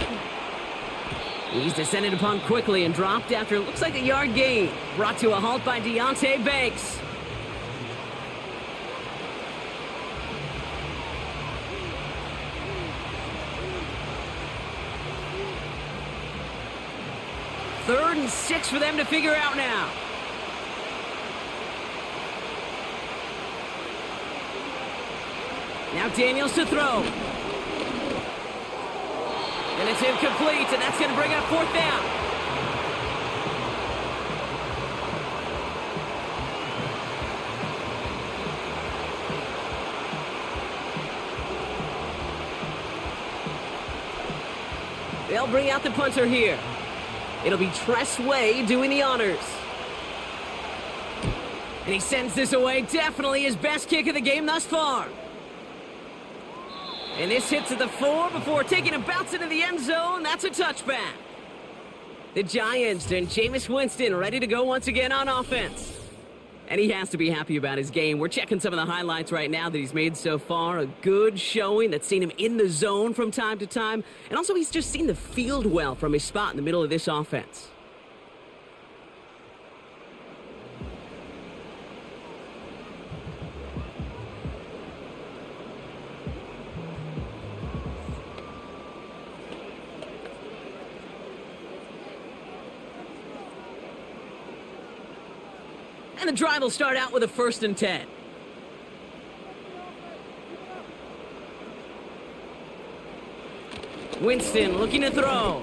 He's descended upon quickly and dropped after it looks like a yard gain. Brought to a halt by Deonte Banks. Third and 6 for them to figure out now. Now Daniels to throw. And it's incomplete, and that's going to bring up 4th down. They'll bring out the punter here. It'll be Tress Way doing the honors. And he sends this away. Definitely his best kick of the game thus far. And this hits at the 4 before taking a bounce into the end zone. That's a touchback. The Giants and Jameis Winston ready to go once again on offense. And he has to be happy about his game. We're checking some of the highlights right now that he's made so far. A good showing that's seen him in the zone from time to time. And also he's just seen the field well from his spot in the middle of this offense. And the drive will start out with a 1st and 10. Winston looking to throw.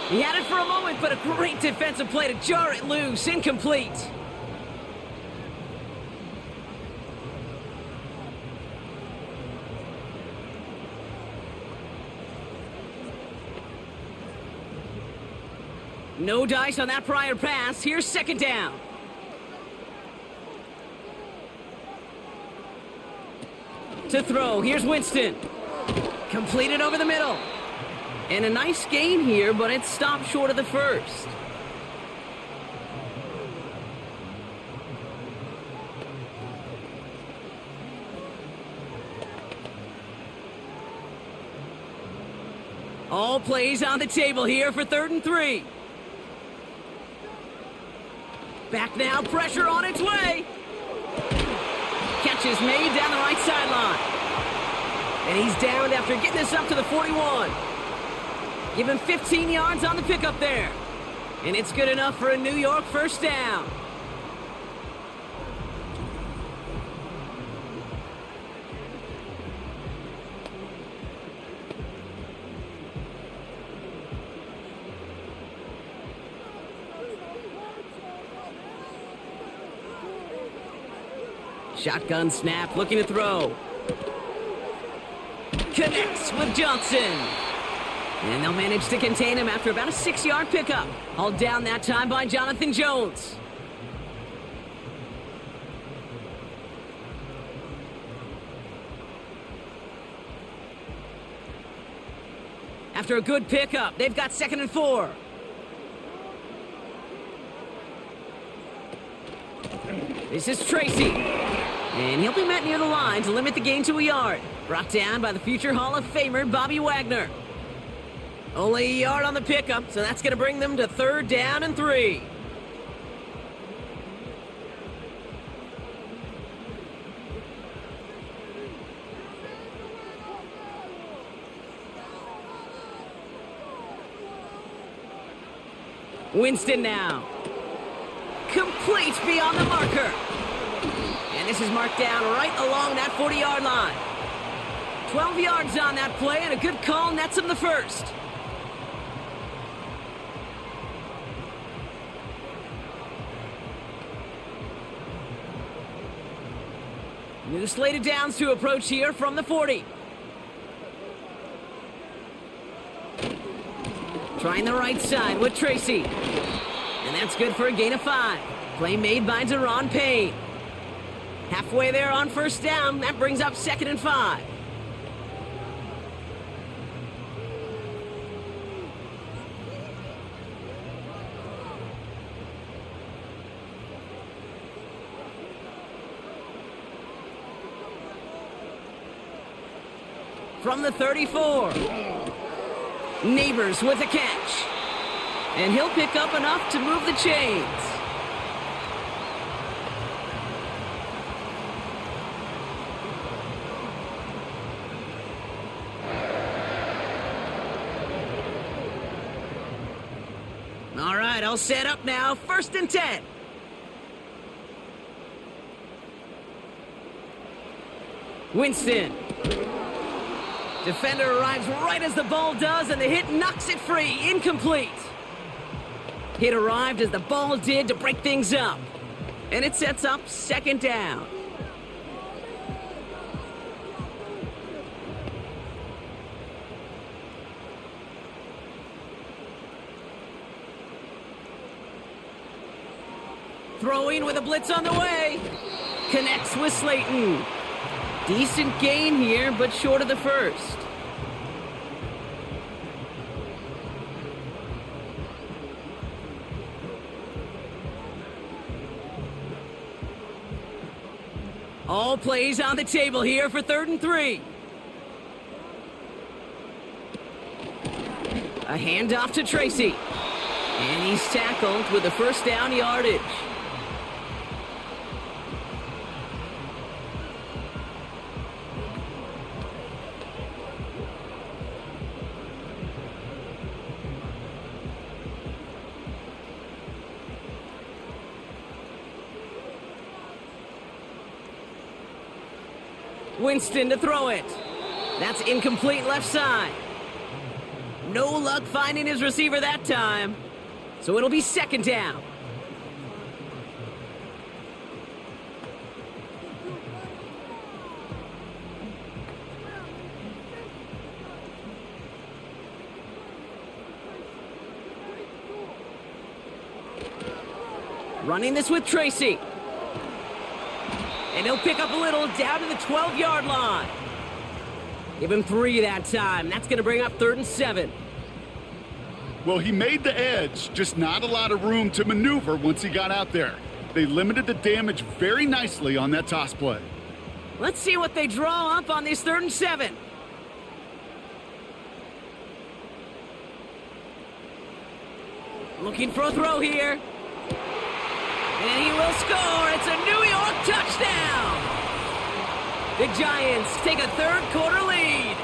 He had it for a moment, but a great defensive play to jar it loose. Incomplete. No dice on that prior pass. Here's 2nd down. To throw, here's Winston. Completed over the middle. And a nice gain here, but it stopped short of the 1st. All plays on the table here for 3rd and 3. Back now, pressure on its way. Catch is made down the right sideline. And he's down after getting this up to the 41. Give him 15 yards on the pickup there. And it's good enough for a New York 1st down. Shotgun snap, looking to throw. Connects with Johnson. And they'll manage to contain him after about a 6-yard pickup. Hauled down that time by Jonathan Jones. After a good pickup, they've got 2nd and 4. This is Tracy. And he'll be met near the line to limit the gain to a yard. Brought down by the future Hall of Famer, Bobby Wagner. Only a yard on the pickup, so that's going to bring them to 3rd down and 3. Winston now. Complete beyond the marker. And this is marked down right along that 40-yard line. 12 yards on that play, and a good call nets him the first. New slated downs to approach here from the 40. Trying the right side with Tracy. And that's good for a gain of 5. Play made by Deron Payne. Halfway there on 1st down. That brings up 2nd and 5. From the 34. Neighbors with a catch. And he'll pick up enough to move the chains. All right, all set up now. 1st and 10. Winston. Defender arrives right as the ball does, and the hit knocks it free. Incomplete. Hit arrived as the ball did to break things up. And it sets up 2nd down. Throwing with a blitz on the way. Connects with Slayton. Decent gain here, but short of the first. All plays on the table here for 3rd and 3. A handoff to Tracy. And he's tackled with the 1st down yardage. Winston to throw it. That's incomplete left side. No luck finding his receiver that time. So it'll be 2nd down. Running this with Tracy. And he'll pick up a little down to the 12-yard line. Give him 3 that time. That's going to bring up 3rd and 7. Well, he made the edge, just not a lot of room to maneuver once he got out there. They limited the damage very nicely on that toss play. Let's see what they draw up on this 3rd and 7. Looking for a throw here. And he will score. It's a New York touchdown. The Giants take a 3rd quarter lead.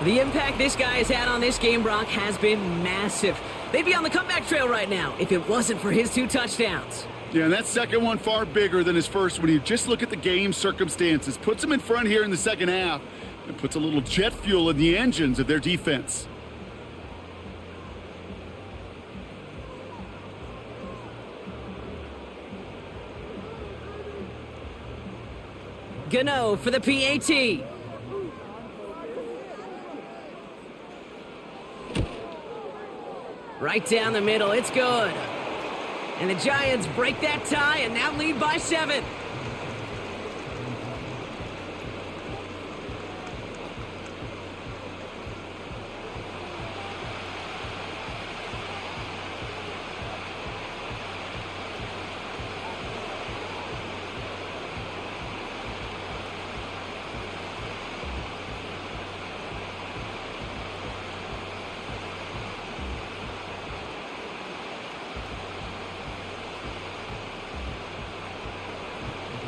The impact this guy has had on this game, Brock, has been massive. They'd be on the comeback trail right now if it wasn't for his 2 touchdowns. Yeah, and that second one far bigger than his first when you just look at the game circumstances. Puts him in front here in the second half and puts a little jet fuel in the engines of their defense. Gano for the PAT. Right down the middle, it's good. And the Giants break that tie and now lead by 7.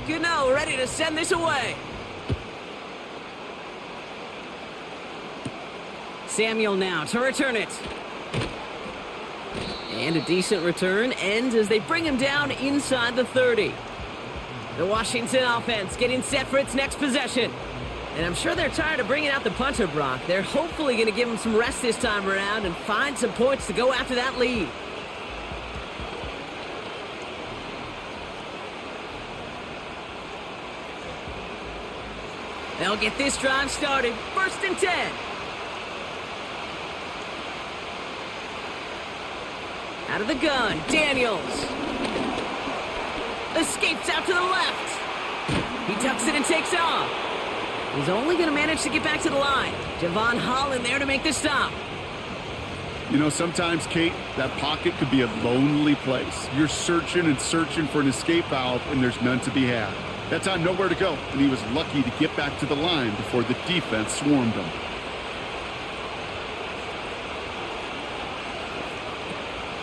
Gano ready to send this away. Samuel now to return it. And a decent return ends as they bring him down inside the 30. The Washington offense getting set for its next possession. And I'm sure they're tired of bringing out the punter, Brock. They're hopefully going to give him some rest this time around and find some points to go after that lead. They'll get this drive started. 1st and 10. Out of the gun, Daniels. Escapes out to the left. He tucks it and takes off. He's only going to manage to get back to the line. Javon Holland there to make the stop. You know, sometimes, Kate, that pocket could be a lonely place. You're searching and searching for an escape valve, and there's none to be had. That time, nowhere to go, and he was lucky to get back to the line before the defense swarmed him.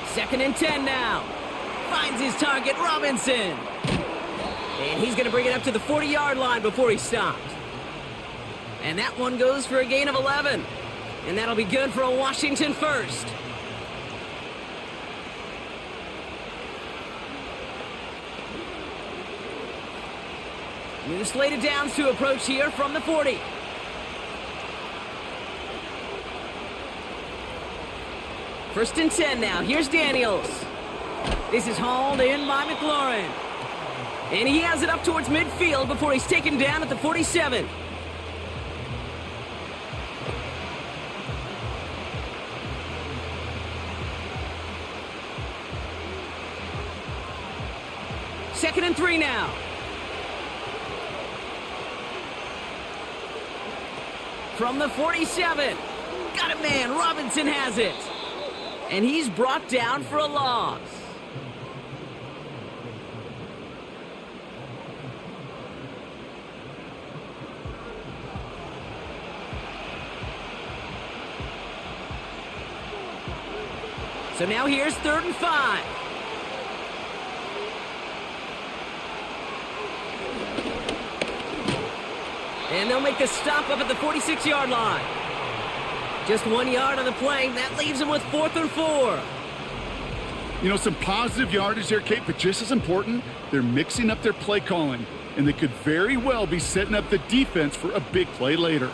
Second and 10 now. Finds his target, Robinson. And he's going to bring it up to the 40-yard line before he stops. And that one goes for a gain of 11. And that'll be good for a Washington first. New slate of downs to approach here from the 40. First and 10 now. Here's Daniels. This is hauled in by McLaurin. And he has it up towards midfield before he's taken down at the 47. Second and 3 now. From the 47. Got it, man. Robinson has it. And he's brought down for a loss. So now here's 3rd and 5. And they'll make the stop up at the 46-yard line. Just 1 yard on the play. That leaves them with 4th and 4. You know, some positive yardage there, Kate, but just as important, they're mixing up their play calling, and they could very well be setting up the defense for a big play later.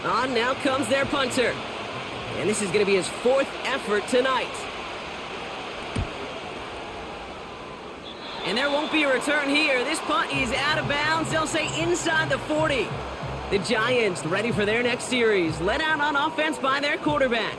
On now comes their punter. And this is going to be his 4th effort tonight. And there won't be a return here. This punt is out of bounds. They'll say inside the 40. The Giants ready for their next series. Led out on offense by their quarterback.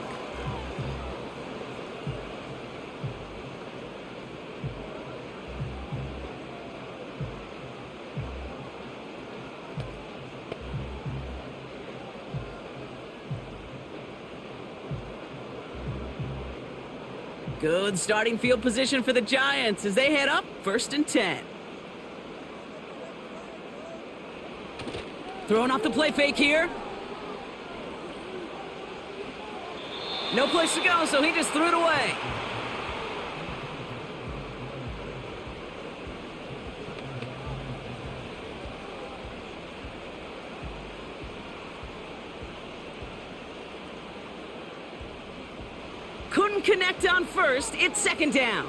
Good starting field position for the Giants as they head up 1st and 10. Throwing off the play fake here. No place to go, so he just threw it away. Couldn't connect on first. It's 2nd down.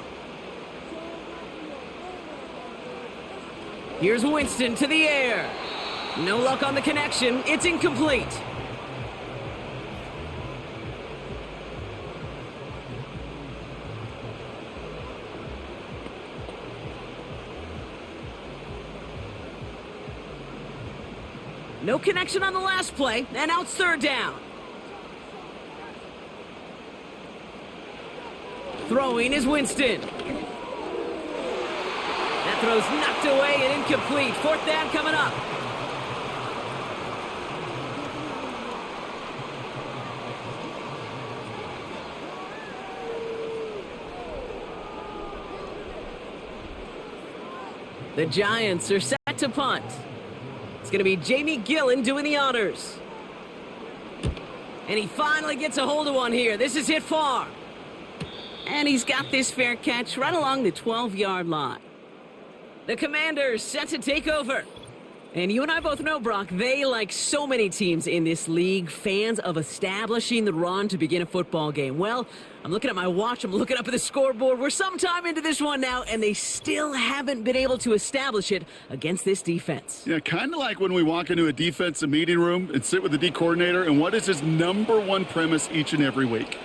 Here's Winston to the air. No luck on the connection. It's incomplete. No connection on the last play, and now it's third down. Throwing is Winston. That throw's knocked away and incomplete. Fourth down coming up. The Giants are set to punt. It's going to be Jamie Gillen doing the honors. And he finally gets a hold of one here. This is hit far. And he's got this fair catch right along the 12-yard line. The Commanders set to take over. And you and I both know, Brock, they, like so many teams in this league, fans of establishing the run to begin a football game. Well, I'm looking at my watch, I'm looking up at the scoreboard. We're sometime into this one now, and they still haven't been able to establish it against this defense. Yeah, kind of like when we walk into a defensive meeting room and sit with the D coordinator, and what is his number one premise each and every week?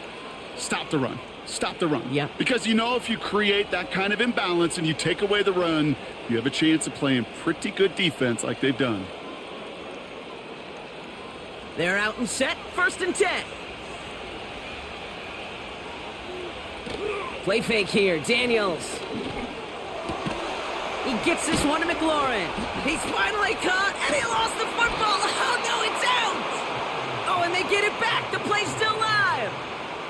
Stop the run. Stop the run. Yeah. Because you know if you create that kind of imbalance and you take away the run, you have a chance of playing pretty good defense like they've done. They're out and set. First and 10. Play fake here. Daniels. He gets this one to McLaurin. He's finally caught, and he lost the football. Oh, no, it's out. Oh, and they get it back. The play's still live.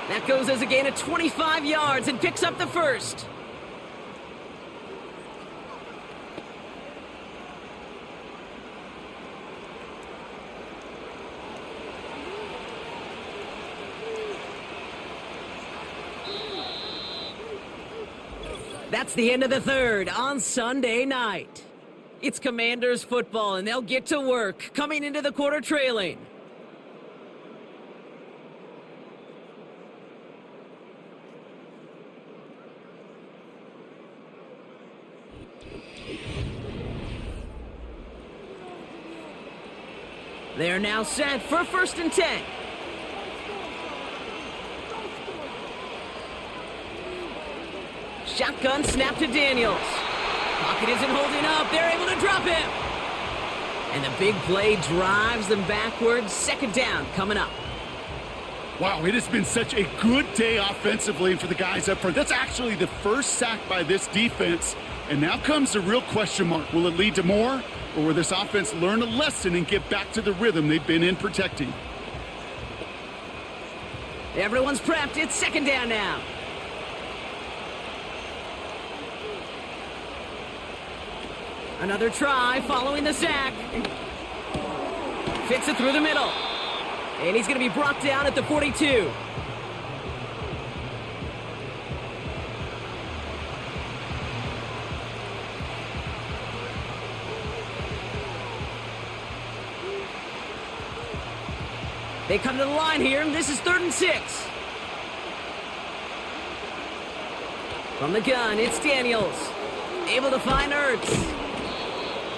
That goes as a gain of 25 yards and picks up the first. That's the end of the third on Sunday night. It's Commanders football, and they'll get to work, coming into the quarter trailing. They're now set for first and 10. Shotgun snap to Daniels. Pocket isn't holding up. They're able to drop him. And the big play drives them backwards. Second down coming up. Wow, it has been such a good day offensively for the guys up front. That's actually the first sack by this defense. And now comes the real question mark. Will it lead to more? Or will this offense learn a lesson and get back to the rhythm they've been in protecting? Everyone's prepped. It's second down now. Another try following the sack. Fits it through the middle. And he's going to be brought down at the 42. They come to the line here, and this is 3rd and 6. From the gun, it's Daniels. Able to find Ertz.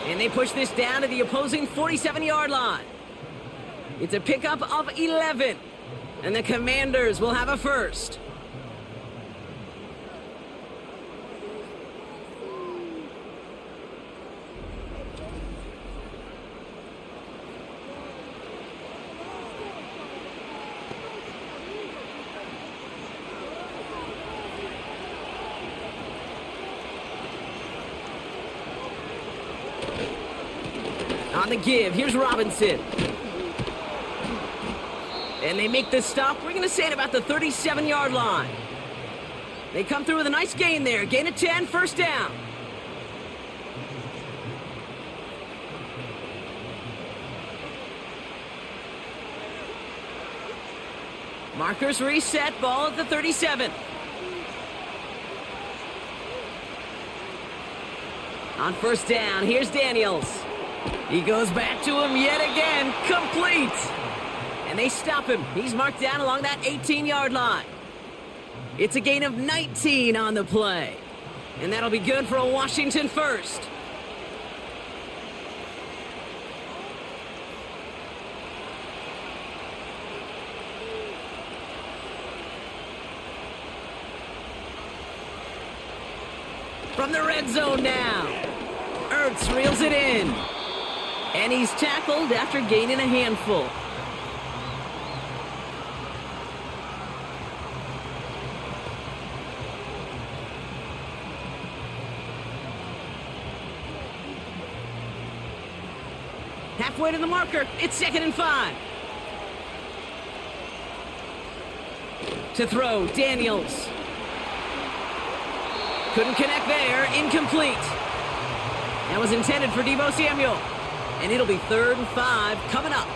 And they push this down to the opposing 47-yard line. It's a pickup of 11. And the Commanders will have a first. On the give, here's Robinson. And they make this stop. We're going to say at about the 37-yard line. They come through with a nice gain there. Gain of 10, first down. Markers reset, ball at the 37. On first down, here's Daniels. He goes back to him yet again, complete. And they stop him. He's marked down along that 18-yard line. It's a gain of 19 on the play. And that'll be good for a Washington first. From the red zone now. Ertz reels it in. And he's tackled after gaining a handful. Halfway to the marker, it's 2nd and 5. To throw, Daniels. Couldn't connect there, incomplete. That was intended for Deebo Samuel. And it'll be 3rd and 5 coming up.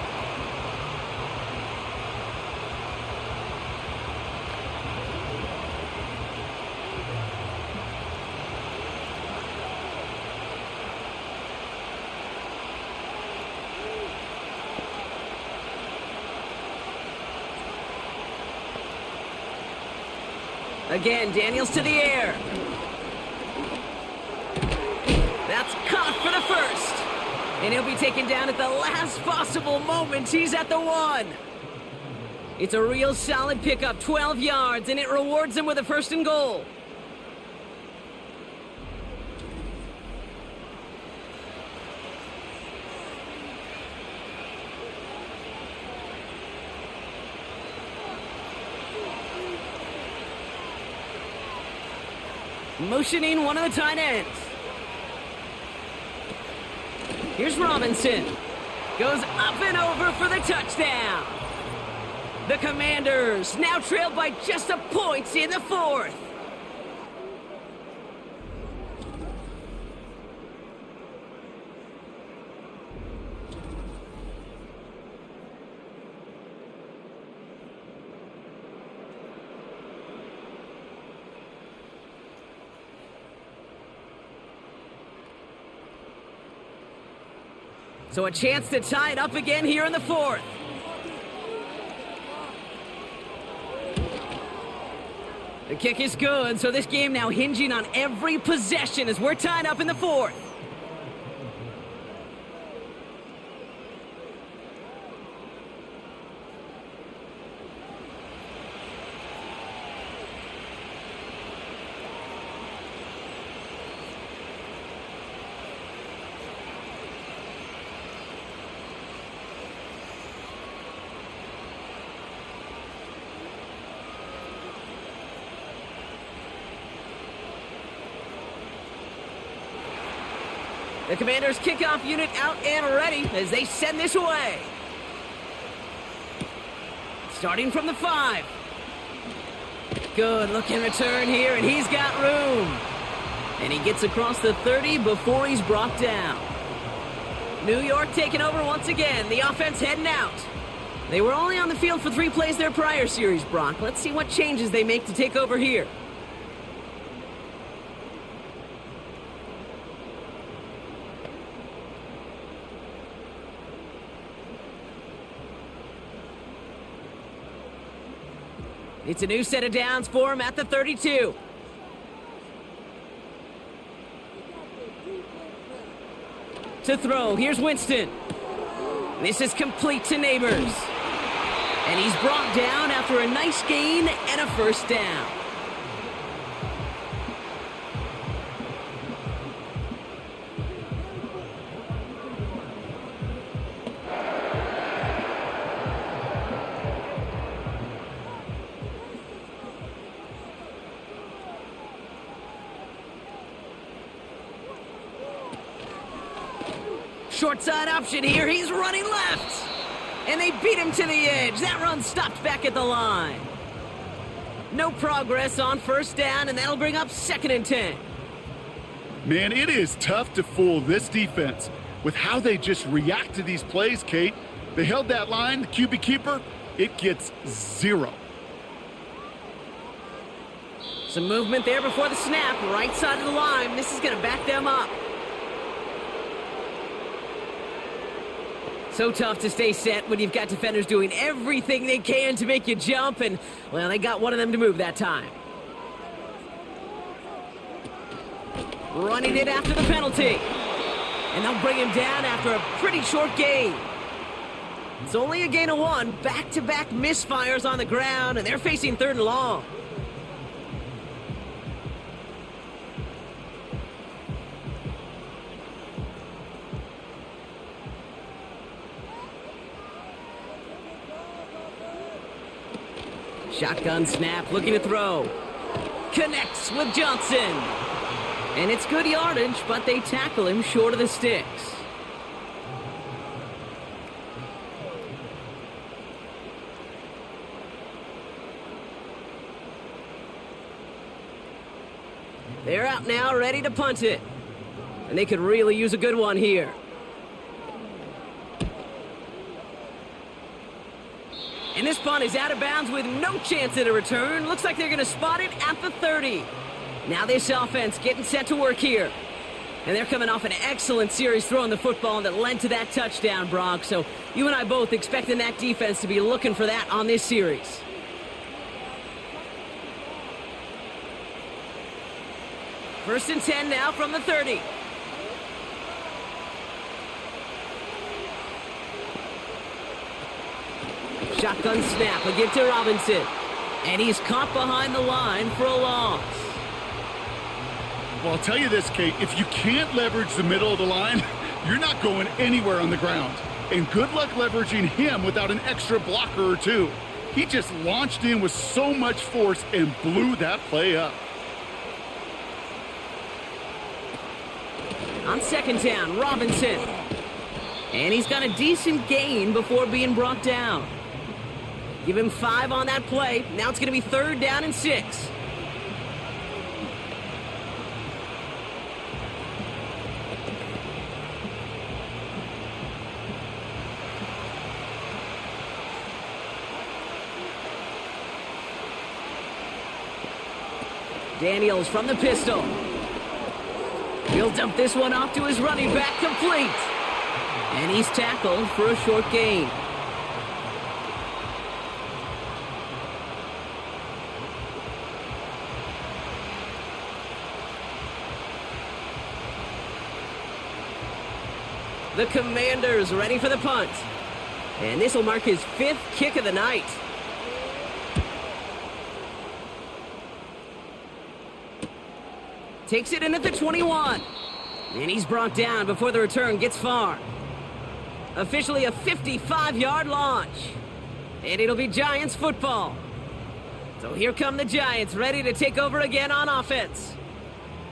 Again, Daniels to the air. That's caught for the first. And he'll be taken down at the last possible moment. He's at the 1. It's a real solid pickup, 12 yards, and it rewards him with a 1st and goal. Motioning one of the tight ends. Here's Robinson. Goes up and over for the touchdown. The Commanders now trailed by just a point in the 4th. So a chance to tie it up again here in the 4th. The kick is good, so this game now hinging on every possession as we're tied up in the 4th. The Commanders' kickoff unit out and ready as they send this away. Starting from the 5. Good looking return here, and he's got room. And he gets across the 30 before he's brought down. New York taking over once again. The offense heading out. They were only on the field for 3 plays their prior series, Brock. Let's see what changes they make to take over here. It's a new set of downs for him at the 32. To throw, here's Winston. This is complete to Neighbors. And he's brought down after a nice gain and a 1st down. Short side option here. He's running left. And they beat him to the edge. That run stopped back at the line. No progress on 1st down, and that'll bring up 2nd and 10. Man, it is tough to fool this defense with how they just react to these plays, Kate. They held that line, the QB keeper, it gets 0. Some movement there before the snap. Right side of the line. This is going to back them up. So tough to stay set when you've got defenders doing everything they can to make you jump, and, well, they got one of them to move that time. Running it after the penalty. And they'll bring him down after a pretty short gain. It's only a gain of 1. Back-to-back misfires on the ground, and they're facing 3rd and long. Shotgun snap, looking to throw. Connects with Johnson. And it's good yardage, but they tackle him short of the sticks. They're out now, ready to punt it. And they could really use a good one here. And this punt is out of bounds with no chance at a return. Looks like they're going to spot it at the 30. Now this offense getting set to work here. And they're coming off an excellent series throwing the football that led to that touchdown, Brock. So you and I both expecting that defense to be looking for that on this series. First and 10 now from the 30. Shotgun snap, a give to Robinson. And he's caught behind the line for a loss. Well, I'll tell you this, Kate, if you can't leverage the middle of the line, you're not going anywhere on the ground. And good luck leveraging him without an extra blocker or two. He just launched in with so much force and blew that play up. On second down, Robinson. And he's got a decent gain before being brought down. Give him 5 on that play. Now it's going to be 3rd down and 6. Daniels from the pistol. He'll dump this one off to his running back, complete. And he's tackled for a short gain. The Commanders ready for the punt. And this will mark his 5th kick of the night. Takes it in at the 21. And he's brought down before the return gets far. Officially a 55-yard launch. And it'll be Giants football. So here come the Giants, ready to take over again on offense.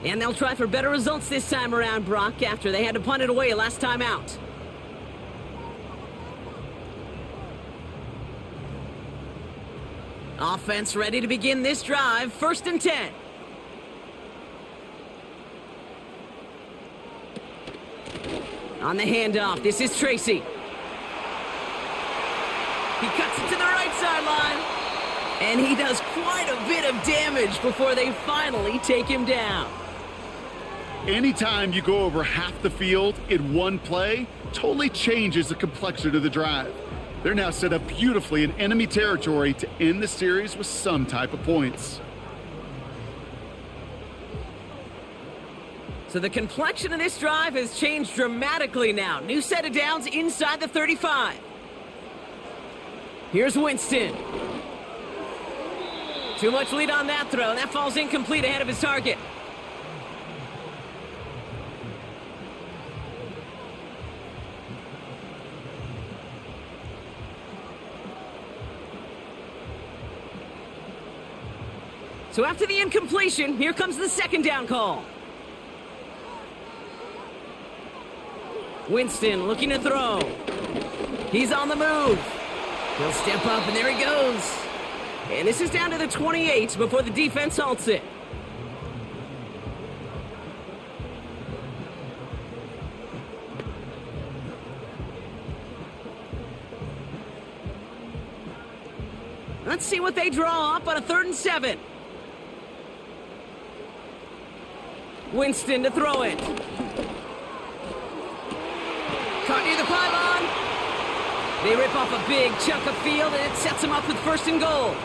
And they'll try for better results this time around, Brock, after they had to punt it away last time out. Offense ready to begin this drive, 1st and 10. On the handoff, this is Tracy. He cuts it to the right sideline. And he does quite a bit of damage before they finally take him down. Anytime you go over half the field in one play, totally changes the complexion of the drive. They're now set up beautifully in enemy territory to end the series with some type of points. So the complexion of this drive has changed dramatically now. New set of downs inside the 35. Here's Winston. Too much lead on that throw. That falls incomplete ahead of his target. So after the incompletion, here comes the 2nd down call. Winston looking to throw. He's on the move. He'll step up, and there he goes. And this is down to the 28 before the defense halts it. Let's see what they draw up on a 3rd and 7. Winston to throw it. Caught near the pylon. They rip off a big chunk of field, and it sets them up with 1st and goal.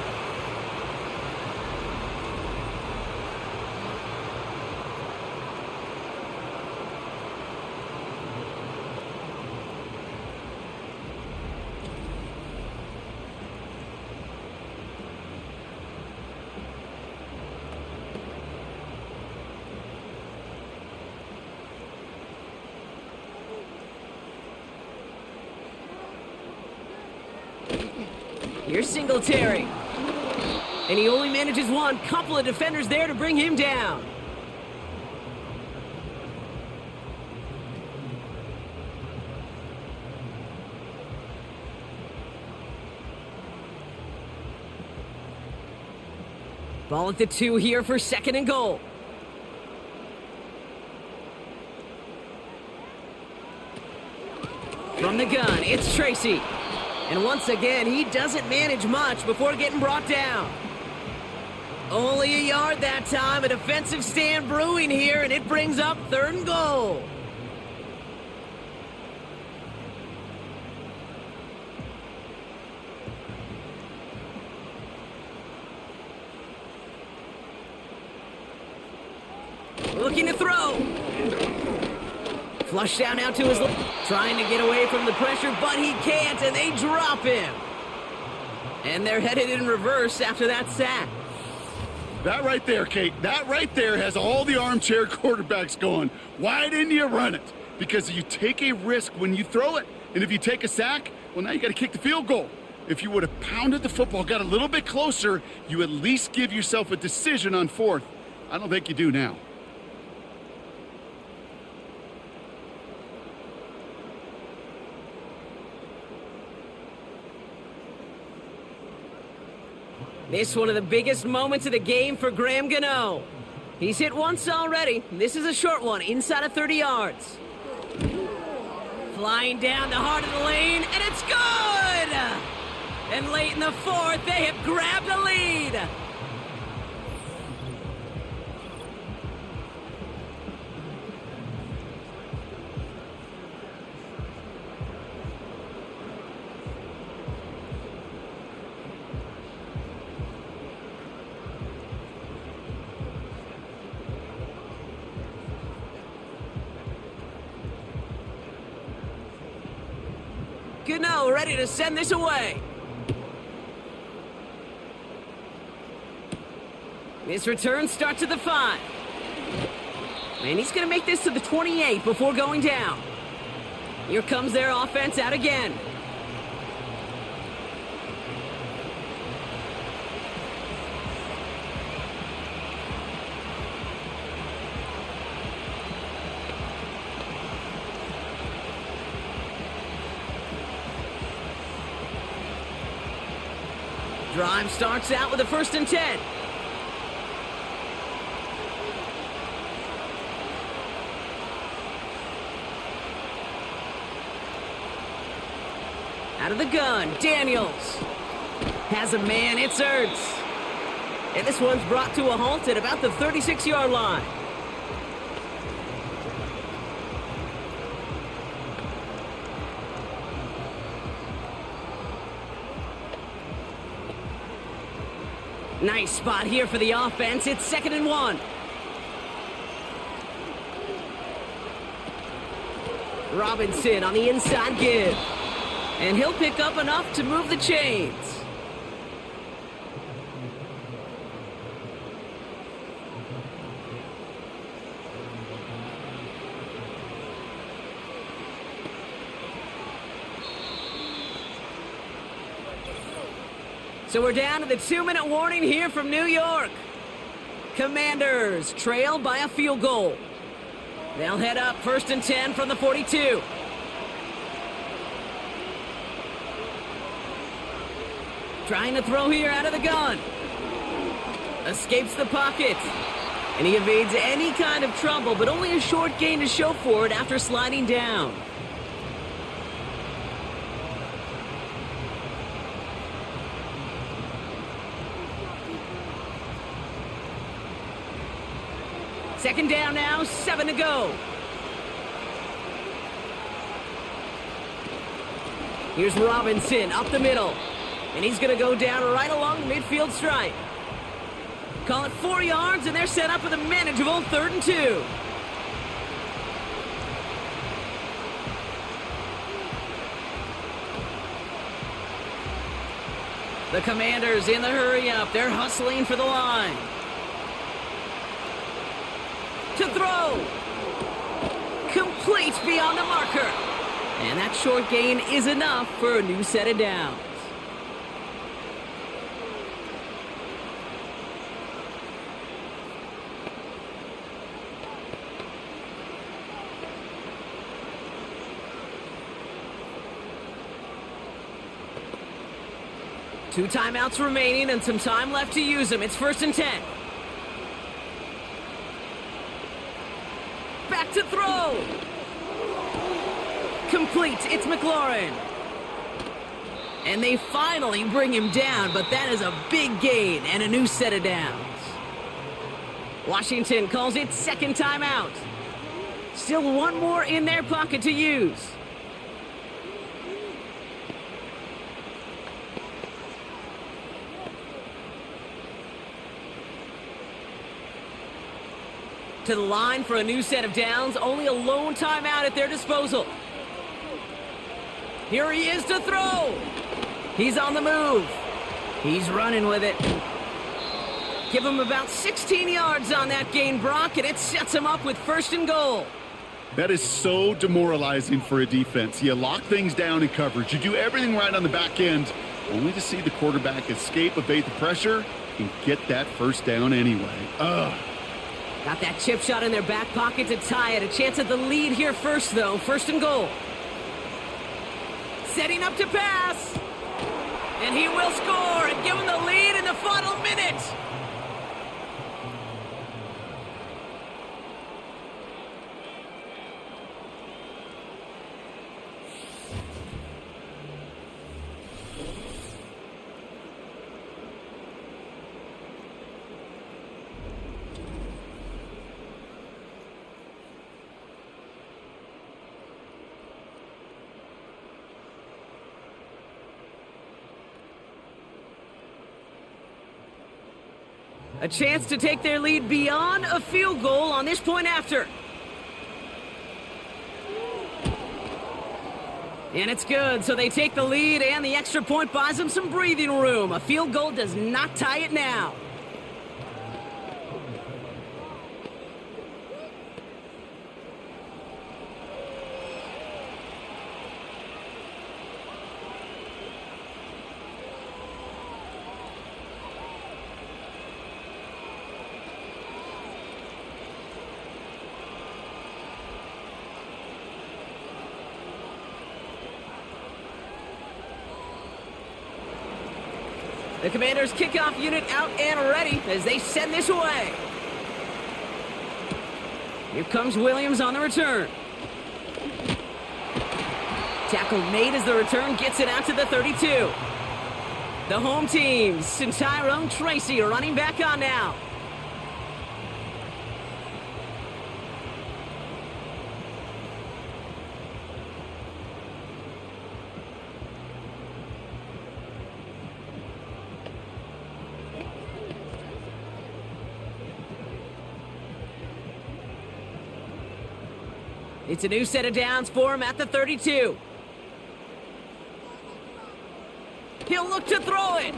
Here's Singletary. And he only manages one. Couple of defenders there to bring him down. Ball at the 2 here for 2nd and goal. From the gun, it's Tracy. And once again, he doesn't manage much before getting brought down. Only a yard that time. A defensive stand brewing here, and it brings up 3rd and goal. Looking to throw. Flush down out to his left. Trying to get away from the pressure, but he can't, and they drop him. And they're headed in reverse after that sack. That right there, Kate, that right there has all the armchair quarterbacks going. Why didn't you run it? Because you take a risk when you throw it. And if you take a sack, well, now you got to kick the field goal. If you would have pounded the football, got a little bit closer, you at least give yourself a decision on 4th. I don't think you do now. This one of the biggest moments of the game for Graham Gano. He's hit once already. This is a short one, inside of 30 yards. Flying down the heart of the lane, and it's good! And late in the 4th, they have grabbed a lead. Gano ready to send this away. This return starts at the 5. And he's going to make this to the 28 before going down. Here comes their offense out again. Drive starts out with a 1st and 10. Out of the gun, Daniels. Has a man, it's Ertz. And this one's brought to a halt at about the 36-yard line. Nice spot here for the offense. It's 2nd and 1. Robinson on the inside give. And he'll pick up enough to move the chains. So we're down to the 2-minute warning here from New York. Commanders trail by a field goal. They'll head up 1st and 10 from the 42. Trying to throw here out of the gun. Escapes the pocket. And he evades any kind of trouble, but only a short gain to show for it after sliding down. Second down now, 7 to go. Here's Robinson up the middle. And he's going to go down right along the midfield stripe. Call it 4 yards, and they're set up with a manageable 3rd and 2. The Commanders in the hurry-up. They're hustling for the line. To throw. Complete beyond the marker. And that short gain is enough for a new set of downs. 2 timeouts remaining and some time left to use them. It's 1st and 10. Back to throw. Complete. It's McLaurin. And they finally bring him down, but that is a big gain and a new set of downs. Washington calls it 2nd timeout. Still 1 more in their pocket to use. To the line for a new set of downs. Only a lone timeout at their disposal. Here he is to throw. He's on the move. He's running with it. Give him about 16 yards on that gain, Brock, and it sets him up with 1st and goal. That is so demoralizing for a defense. You lock things down in coverage. You do everything right on the back end, only to see the quarterback escape, evade the pressure, and get that 1st down anyway. Ugh. Got that chip shot in their back pocket to tie it. A chance at the lead here first, though. 1st and goal. Setting up to pass. And he will score and give him the lead in the final minute. A chance to take their lead beyond a field goal on this point after. And it's good, so they take the lead, and the extra point buys them some breathing room. A field goal does not tie it now. The Commanders' kickoff unit out and ready as they send this away. Here comes Williams on the return. Tackle made as the return gets it out to the 32. The home teams, Tyrone Tracy running back on now. It's a new set of downs for him at the 32. He'll look to throw it.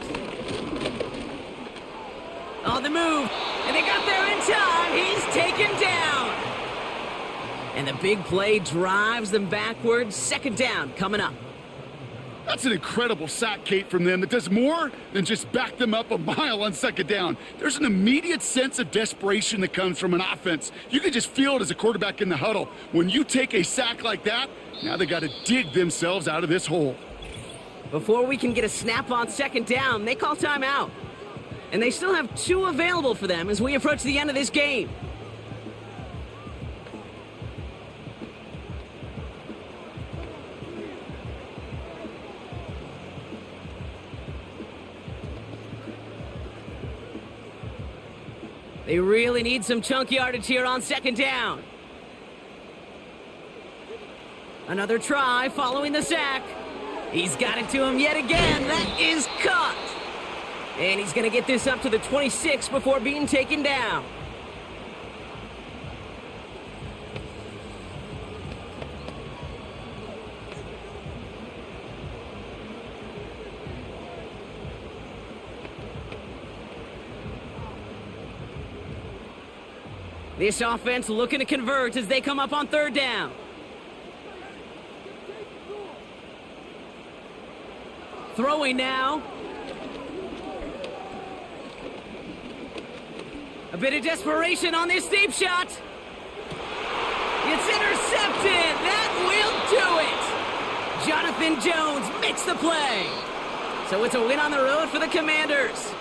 On the move. And they got there in time. He's taken down. And the big play drives them backwards. 2nd down coming up. That's an incredible sack, Kate, from them. It does more than just back them up a mile on 2nd down. There's an immediate sense of desperation that comes from an offense. You can just feel it as a quarterback in the huddle. When you take a sack like that, now they got to dig themselves out of this hole. Before we can get a snap on 2nd down, they call timeout. And they still have 2 available for them as we approach the end of this game. They really need some chunk yardage here on 2nd down. Another try following the sack. He's got it to him yet again. That is caught. And he's going to get this up to the 26 before being taken down. This offense looking to convert as they come up on 3rd down. Throwing now. A bit of desperation on this deep shot. It's intercepted. That will do it. Jonathan Jones makes the play. So it's a win on the road for the Commanders.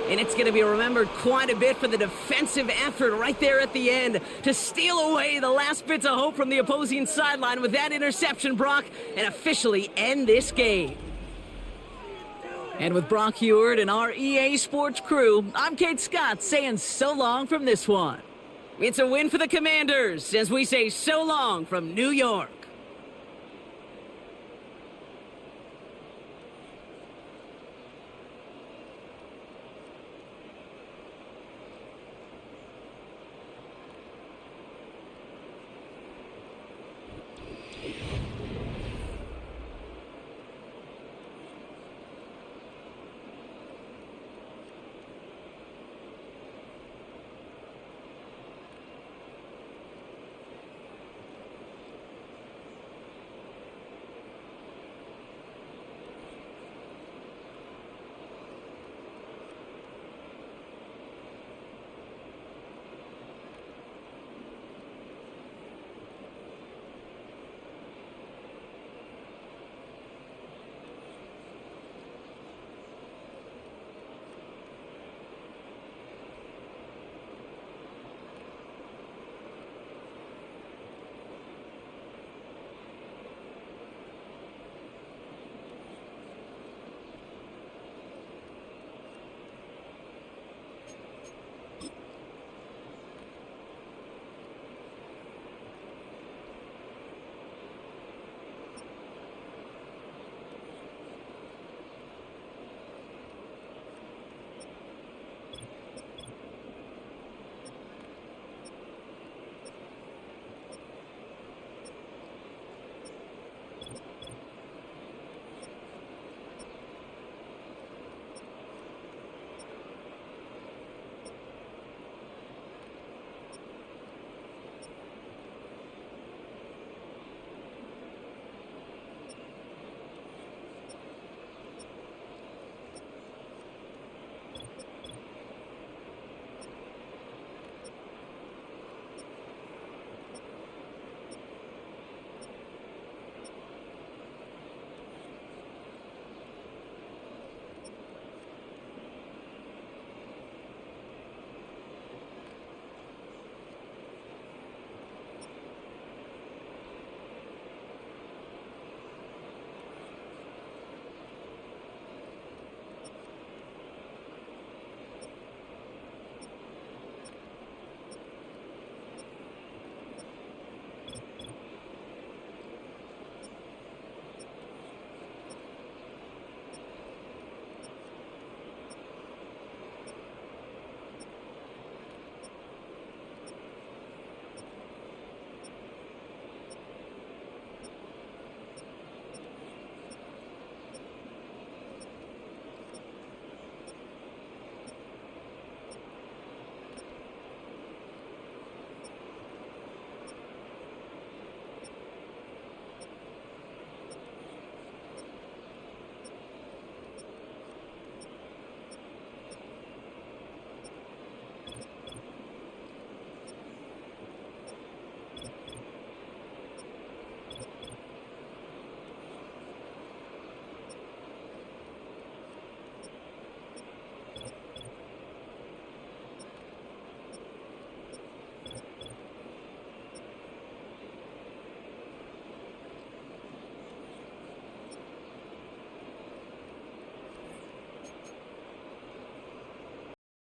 And it's going to be remembered quite a bit for the defensive effort right there at the end to steal away the last bits of hope from the opposing sideline with that interception, Brock, and officially end this game. And with Brock Heward and our EA Sports crew, I'm Kate Scott saying so long from this one. It's a win for the Commanders as we say so long from New York.